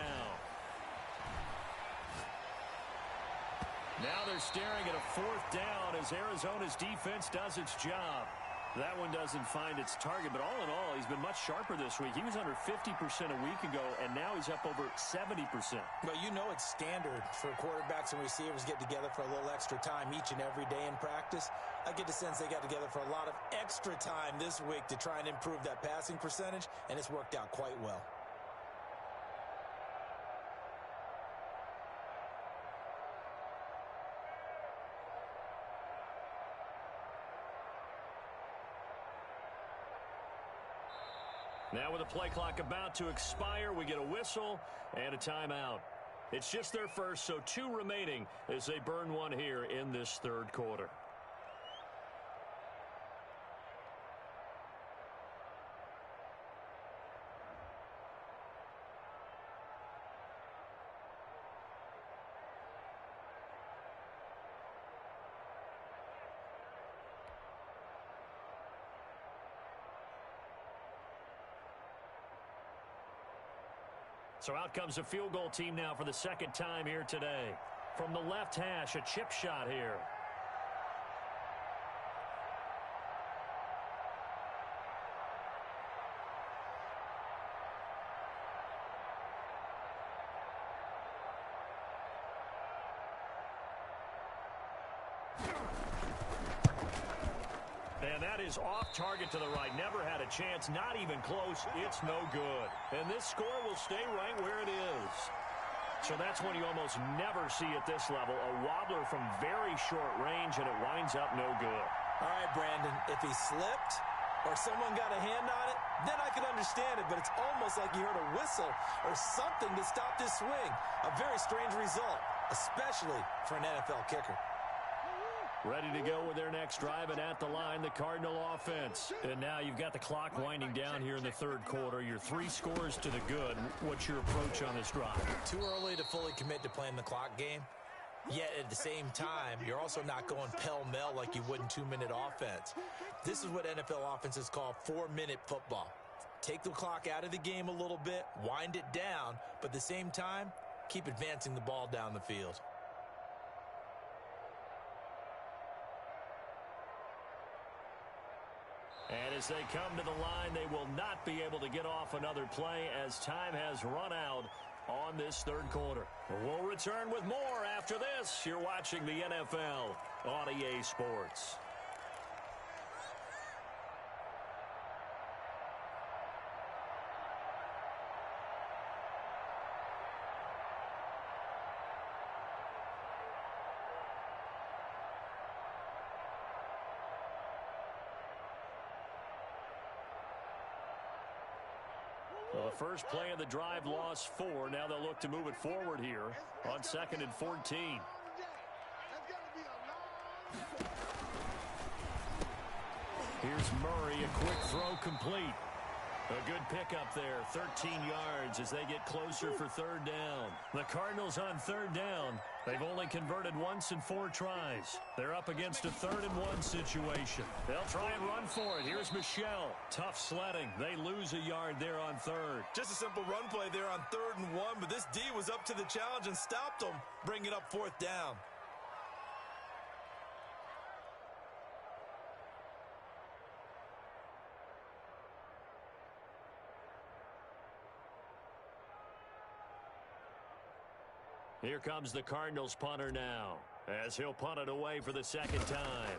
Now they're staring at a 4th down as Arizona's defense does its job. That one doesn't find its target, but all in all, he's been much sharper this week. He was under 50% a week ago, and now he's up over 70%. Well, you know it's standard for quarterbacks and receivers get together for a little extra time each and every day in practice. I get the sense they got together for a lot of extra time this week to try and improve that passing percentage, and it's worked out quite well. Now with the play clock about to expire, we get a whistle and a timeout. It's just their first, so 2 remaining as they burn one here in this 3rd quarter. So out comes a field goal team now for the 2nd time here today. From the left hash, a chip shot here. And that is off target to the right. Never had a chance, not even close. It's no good. And this score will stay right where it is. So that's when you almost never see at this level a wobbler from very short range, and it winds up no good. All right, Brandon, if he slipped or someone got a hand on it, then I could understand it, but it's almost like you heard a whistle or something to stop this swing. A very strange result, especially for an NFL kicker. Ready to go with their next drive, and at the line, the Cardinal offense. And now you've got the clock winding down here in the third quarter. Your 3 scores to the good. What's your approach on this drive? Too early to fully commit to playing the clock game. Yet at the same time, you're also not going pell-mell like you would in 2-minute offense. This is what NFL offenses call 4-minute football. Take the clock out of the game a little bit, wind it down, but at the same time, keep advancing the ball down the field. And as they come to the line, they will not be able to get off another play as time has run out on this third quarter. We'll return with more after this. You're watching the NFL on EA Sports. Well, the first play of the drive lost 4. Now they'll look to move it forward here on 2nd and 14. Here's Murray, a quick throw complete. A good pickup there, 13 yards as they get closer for third down. The Cardinals on third down. They've only converted once in 4 tries. They're up against a 3rd and 1 situation. They'll try and run for it. Here's Michelle. Tough sledding. They lose a yard there on 3rd. Just a simple run play there on 3rd and 1, but this D was up to the challenge and stopped them, bringing up 4th down. Here comes the Cardinals punter now, as he'll punt it away for the 2nd time.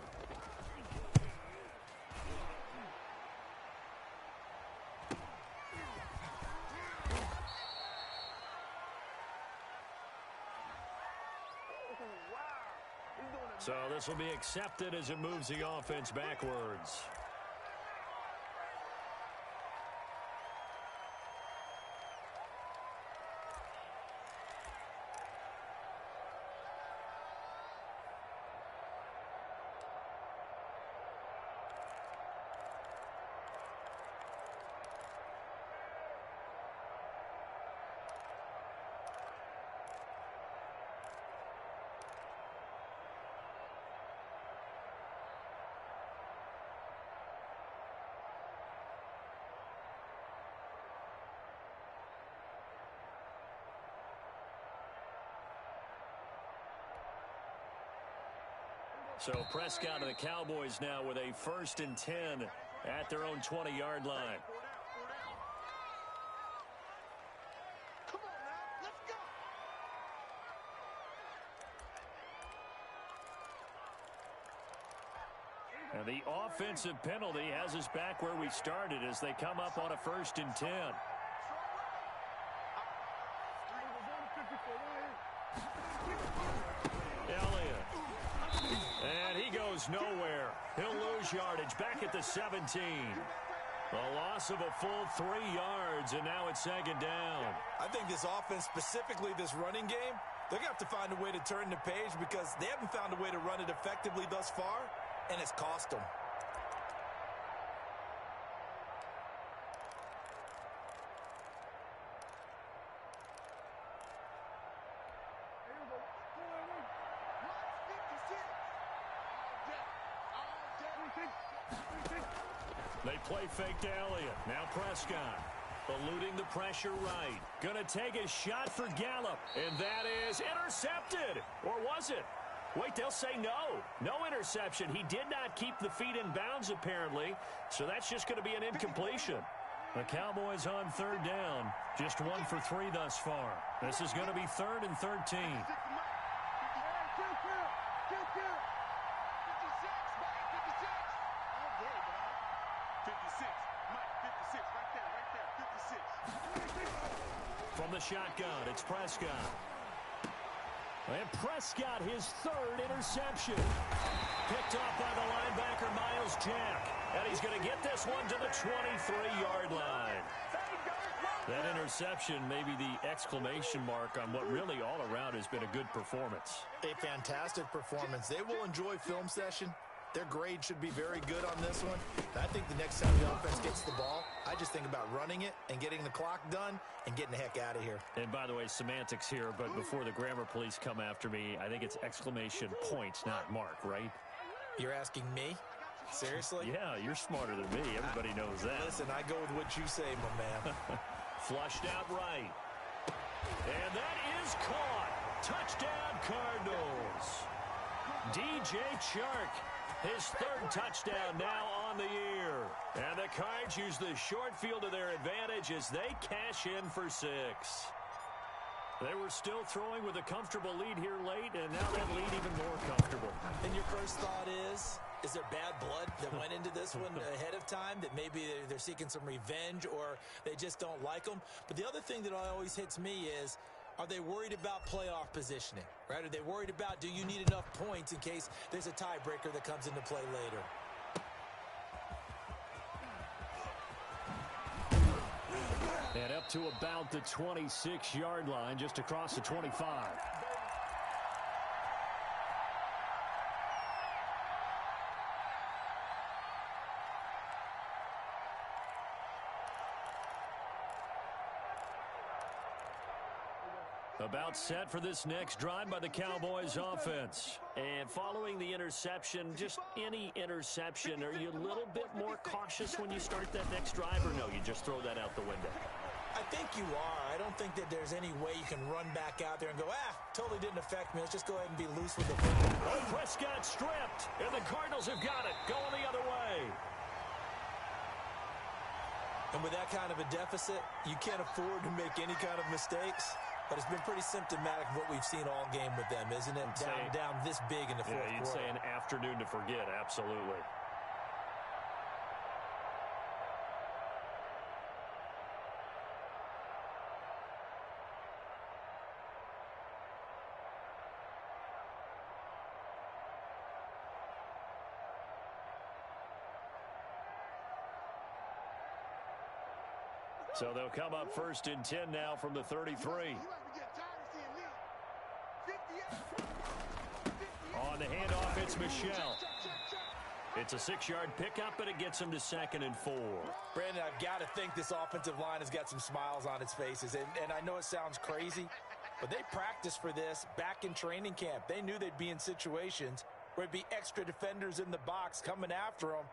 So this will be accepted as it moves the offense backwards. So Prescott and the Cowboys now with a 1st and 10 at their own 20-yard line. Come on now, let's go. And the offensive penalty has us back where we started as they come up on a 1st and 10. Nowhere. He'll lose yardage back at the 17. A loss of a full 3 yards, and now it's 2nd down. I think this offense, specifically this running game, they're going to have to find a way to turn the page because they haven't found a way to run it effectively thus far, and it's cost them. They play fake to Elliott. Now Prescott. Eluding the pressure right. Gonna take a shot for Gallup. And that is intercepted. Or was it? Wait, they'll say no. No interception. He did not keep the feet in bounds, apparently. So that's just going to be an incompletion. The Cowboys on 3rd down. Just 1 for 3 thus far. This is going to be 3rd and 13. From the shotgun, it's Prescott. And Prescott, his third interception. Picked off by the linebacker, Miles Jack. And he's going to get this one to the 23-yard line. That interception may be the exclamation mark on what really all around has been a good performance. A fantastic performance. They will enjoy film session. Their grade should be very good on this one. I think the next time the offense gets the ball, I just think about running it and getting the clock done and getting the heck out of here. And by the way, semantics here, but before the grammar police come after me, I think it's exclamation points, not mark, right? You're asking me? Seriously? Yeah, you're smarter than me. Everybody knows that. Listen, I go with what you say, my man. Flushed out right. And that is caught. Touchdown, Cardinals. DJ Chark, his third touchdown now on the year. And the Cards use the short field to their advantage as they cash in for 6. They were still throwing with a comfortable lead here late, and now that lead even more comfortable. And your first thought is there bad blood that went into this one ahead of time, that maybe they're seeking some revenge or they just don't like them? But the other thing that always hits me is, are they worried about playoff positioning, right? Are they worried about, do you need enough points in case there's a tiebreaker that comes into play later? And up to about the 26-yard line, just across the 25. About set for this next drive by the Cowboys offense. And following the interception, just any interception, are you a little bit more cautious when you start that next drive, or no, you just throw that out the window? I think you are. I don't think that there's any way you can run back out there and go, totally didn't affect me. Let's just go ahead and be loose with the football. Oh, Prescott stripped, and the Cardinals have got it, going the other way. And with that kind of a deficit, you can't afford to make any kind of mistakes. But it's been pretty symptomatic of what we've seen all game with them, isn't it? Down this big in the fourth quarter. You'd say an afternoon to forget, absolutely. So they'll come up first and 10 now from the 33. On the handoff, it's Michelle. It's a 6-yard pickup, and it gets him to 2nd and 4. Brandon, I've got to think this offensive line has got some smiles on its faces. And I know it sounds crazy, but they practiced for this back in training camp. They knew they'd be in situations where it'd be extra defenders in the box coming after them,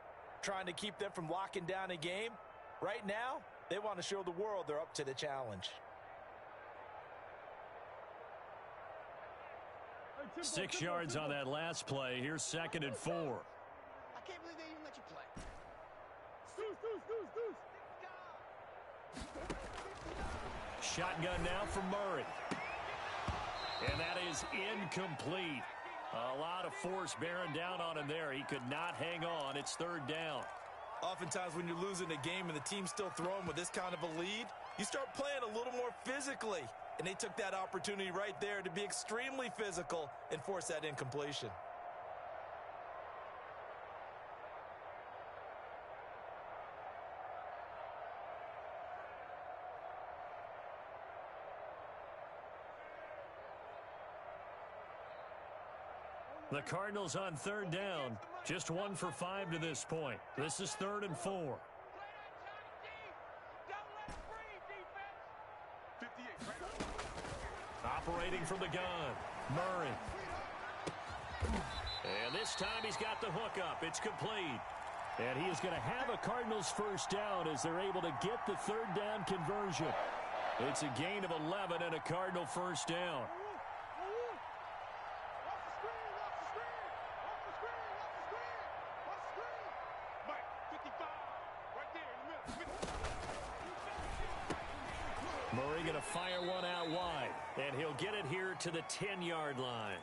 trying to keep them from locking down a game. Right now, they want to show the world they're up to the challenge. 6 yards on that last play. Here's 2nd and 4. I can't believe they even let you play. Shotgun now from Murray. And that is incomplete. A lot of force bearing down on him there. He could not hang on. It's 3rd down. Oftentimes when you're losing a game and the team's still throwing with this kind of a lead, you start playing a little more physically. And they took that opportunity right there to be extremely physical and force that incompletion. The Cardinals on 3rd down. Just 1 for 5 to this point. This is 3rd and 4. Operating from the gun, Murray. And this time he's got the hook up. It's complete. And he is going to have a Cardinals first down as they're able to get the 3rd down conversion. It's a gain of 11 and a Cardinal first down. Murray going to fire one out wide, and he'll get it here to the 10-yard line.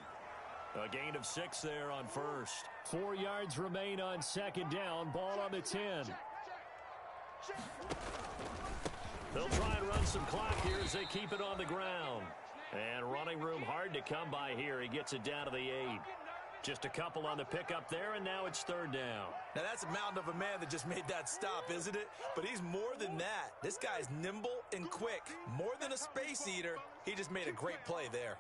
A gain of 6 there on first. 4 yards remain on 2nd down. Ball on the 10. They'll try and run some clock here as they keep it on the ground. And running room hard to come by here. He gets it down to the 8. Just a couple on the pickup there, and now it's third down. Now, that's a mountain of a man that just made that stop, isn't it? But he's more than that. This guy's nimble and quick. More than a space eater. He just made a great play there.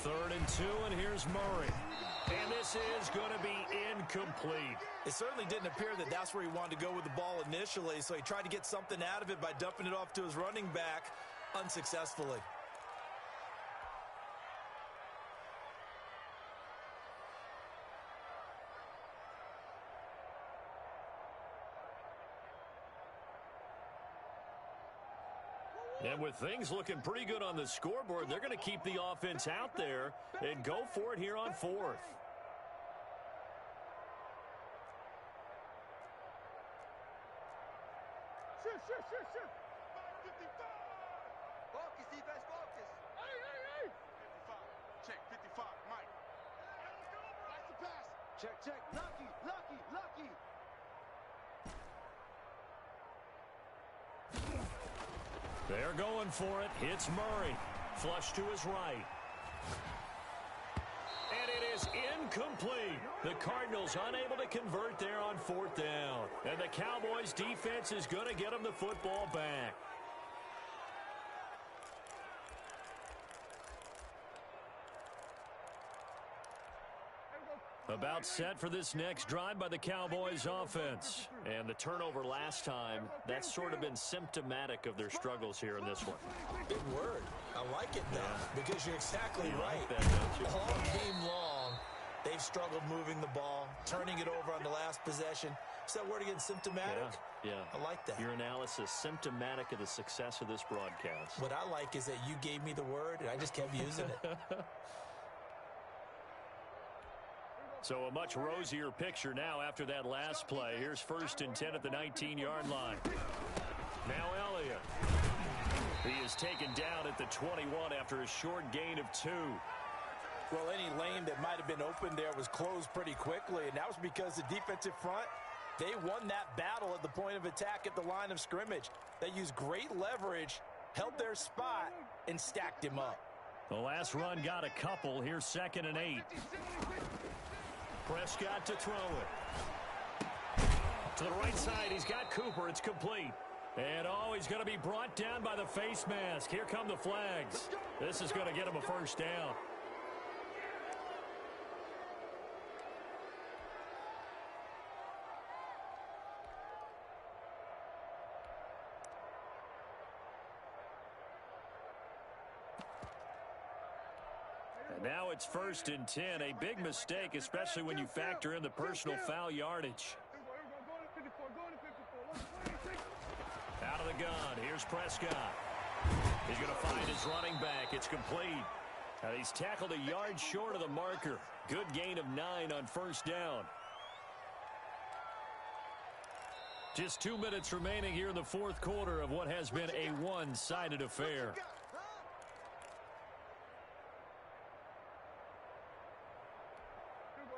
3rd and 2, and here's Murray. And this is going to be incomplete. It certainly didn't appear that that's where he wanted to go with the ball initially, so he tried to get something out of it by dumping it off to his running back unsuccessfully. And with things looking pretty good on the scoreboard, they're going to keep the offense out there and go for it here on 4th. Sure. Focus, defense, focus. Hey. 55. Check, 55, Mike. That's the pass. Check. Lucky. They're going for it. It's Murray. Flush to his right. And it is incomplete. The Cardinals unable to convert there on 4th down. And the Cowboys defense is going to get them the football back. About set for this next drive by the Cowboys offense. And the turnover last time, that's sort of been symptomatic of their struggles here in this one. Big word. I like it, though, because you're exactly right. Like that, don't you? All game long, they've struggled moving the ball, turning it over on the last possession. Is that word again, symptomatic? Yeah. I like that. Your analysis, symptomatic of the success of this broadcast. What I like is that you gave me the word, and I just kept using it. So a much rosier picture now after that last play. Here's 1st and 10 at the 19-yard line. Now Elliott. He is taken down at the 21 after a short gain of 2. Well, any lane that might have been open there was closed pretty quickly, and that was because the defensive front, they won that battle at the point of attack at the line of scrimmage. They used great leverage, held their spot, and stacked him up. The last run got a couple. Here's 2nd and 8. Prescott to throw it. To the right side, he's got Cooper. It's complete. And, he's going to be brought down by the face mask. Here come the flags. This is going to get him a first down. Now it's 1st and 10. A big mistake, especially when you factor in the personal foul yardage. Out of the gun. Here's Prescott. He's going to find his running back. It's complete. He's tackled a yard short of the marker. Good gain of 9 on 1st down. Just 2 minutes remaining here in the 4th quarter of what has been a one-sided affair.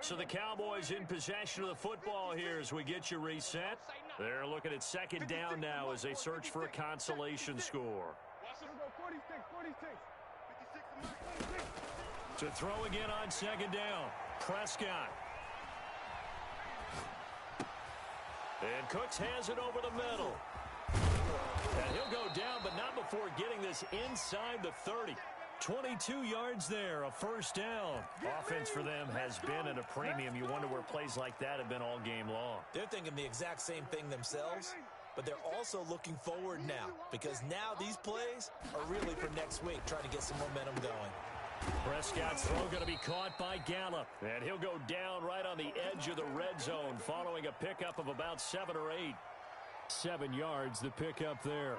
So the Cowboys in possession of the football here as we get you reset. They're looking at 2nd down now as they search for a consolation score. To throw again on 2nd down. Prescott. And Cooks has it over the middle. And he'll go down, but not before getting this inside the 30. 22 yards there, a first down. Offense for them has been at a premium. You wonder where plays like that have been all game long. They're thinking the exact same thing themselves, but they're also looking forward now because now these plays are really for next week, trying to get some momentum going. Prescott's throw going to be caught by Gallup, and he'll go down right on the edge of the red zone following a pickup of about 7 or 8. 7 yards, the pickup there.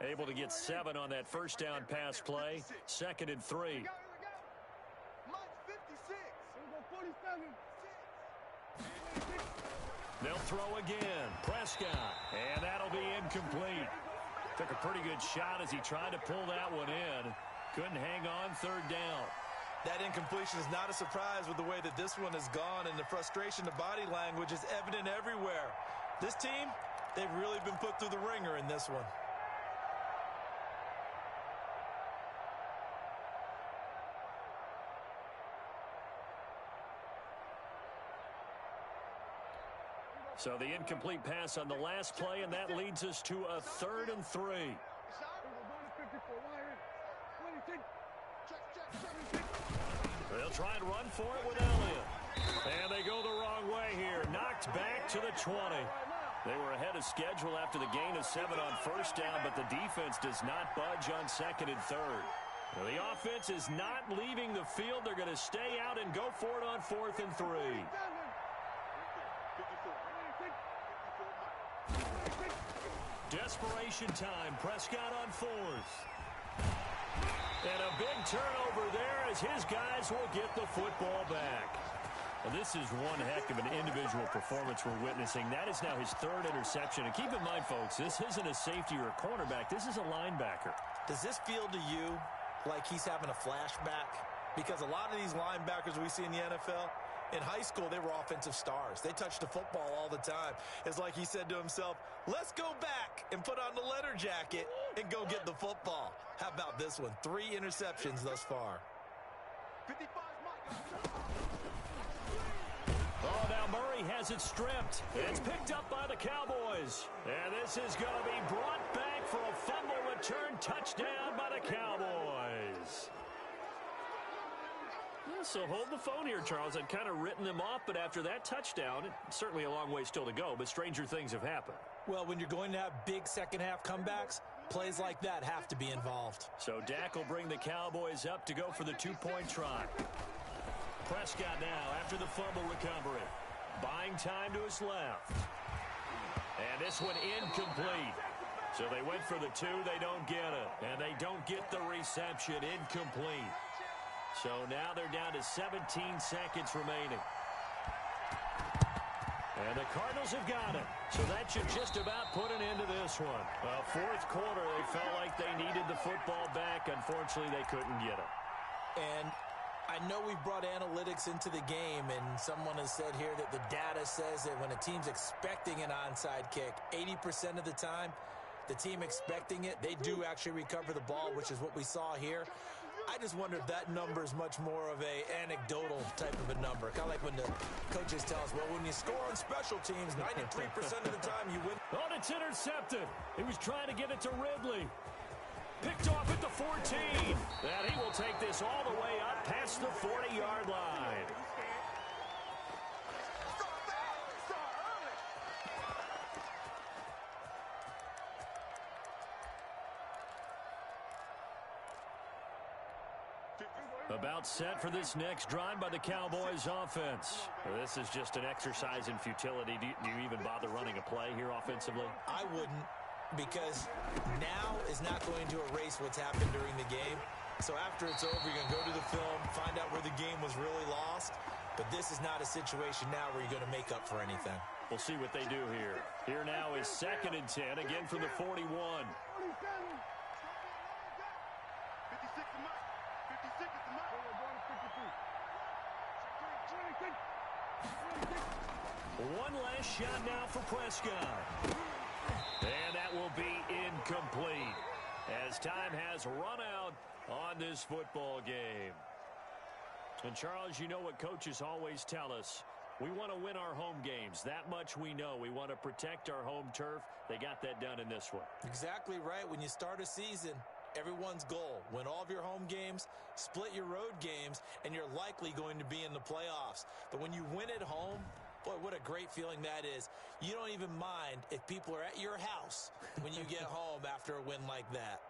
Able to get 7 on that first down pass play. 2nd and 3. They'll throw again. Prescott. And that'll be incomplete. Took a pretty good shot as he tried to pull that one in. Couldn't hang on 3rd down. That incompletion is not a surprise with the way that this one has gone, and the frustration, the body language is evident everywhere. This team, they've really been put through the ringer in this one. So the incomplete pass on the last play, and that leads us to a 3rd and 3. They'll try and run for it with Elliott. And they go the wrong way here. Knocked back to the 20. They were ahead of schedule after the gain of 7 on first down, but the defense does not budge on 2nd and 3rd. Well, the offense is not leaving the field. They're going to stay out and go for it on 4th and 3. Desperation time. Prescott on 4th. And a big turnover there as his guys will get the football back. Well, this is one heck of an individual performance we're witnessing. That is now his 3rd interception. And keep in mind, folks, this isn't a safety or a cornerback. This is a linebacker. Does this feel to you like he's having a flashback? Because a lot of these linebackers we see in the NFL, in high school, they were offensive stars. They touched the football all the time. It's like he said to himself, let's go back and put on the letter jacket and go get the football. How about this one? 3 interceptions thus far. Oh, now Murray has it stripped. It's picked up by the Cowboys. And this is going to be brought back for a fumble return touchdown by the Cowboys. So hold the phone here, Charles. I'd kind of written them off, but after that touchdown, it's certainly a long way still to go, but stranger things have happened. Well, when you're going to have big second-half comebacks, plays like that have to be involved. So Dak will bring the Cowboys up to go for the 2-point try. Prescott now after the fumble recovery. Buying time to his left. And this one incomplete. So they went for the 2, they don't get it. And they don't get the reception, incomplete. So now they're down to 17 seconds remaining. And the Cardinals have got it. So that should just about put an end to this one. Well, 4th quarter, they felt like they needed the football back. Unfortunately, they couldn't get it. And I know we've brought analytics into the game, and someone has said here that the data says that when a team's expecting an onside kick, 80% of the time, the team expecting it, they do actually recover the ball, which is what we saw here. I just wonder if that number is much more of a anecdotal type of a number. Kind of like when the coaches tell us, well, when you score on special teams, 93% of the time you win. Oh, it's intercepted. He was trying to get it to Ridley. Picked off at the 14. And he will take this all the way up past the 40-yard line. About set for this next drive by the Cowboys offense. This is just an exercise in futility. Do you even bother running a play here offensively? I wouldn't, because now is not going to erase what's happened during the game. So after it's over, you're going to go to the film, find out where the game was really lost. But this is not a situation now where you're going to make up for anything. We'll see what they do here. Here now is 2nd and 10, again from the 41. One last shot now for Prescott. And that will be incomplete as time has run out on this football game. And Charles, you know what coaches always tell us. We want to win our home games. That much we know. We want to protect our home turf. They got that done in this one. Exactly right. When you start a season, everyone's goal, win all of your home games, split your road games, and you're likely going to be in the playoffs. But when you win at home, boy, what a great feeling that is. You don't even mind if people are at your house when you get home after a win like that.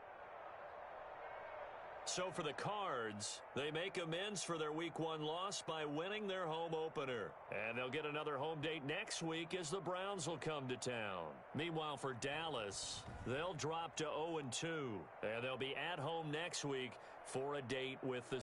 So for the Cards, they make amends for their Week 1 loss by winning their home opener. And they'll get another home date next week as the Browns will come to town. Meanwhile, for Dallas, they'll drop to 0-2. And they'll be at home next week for a date with the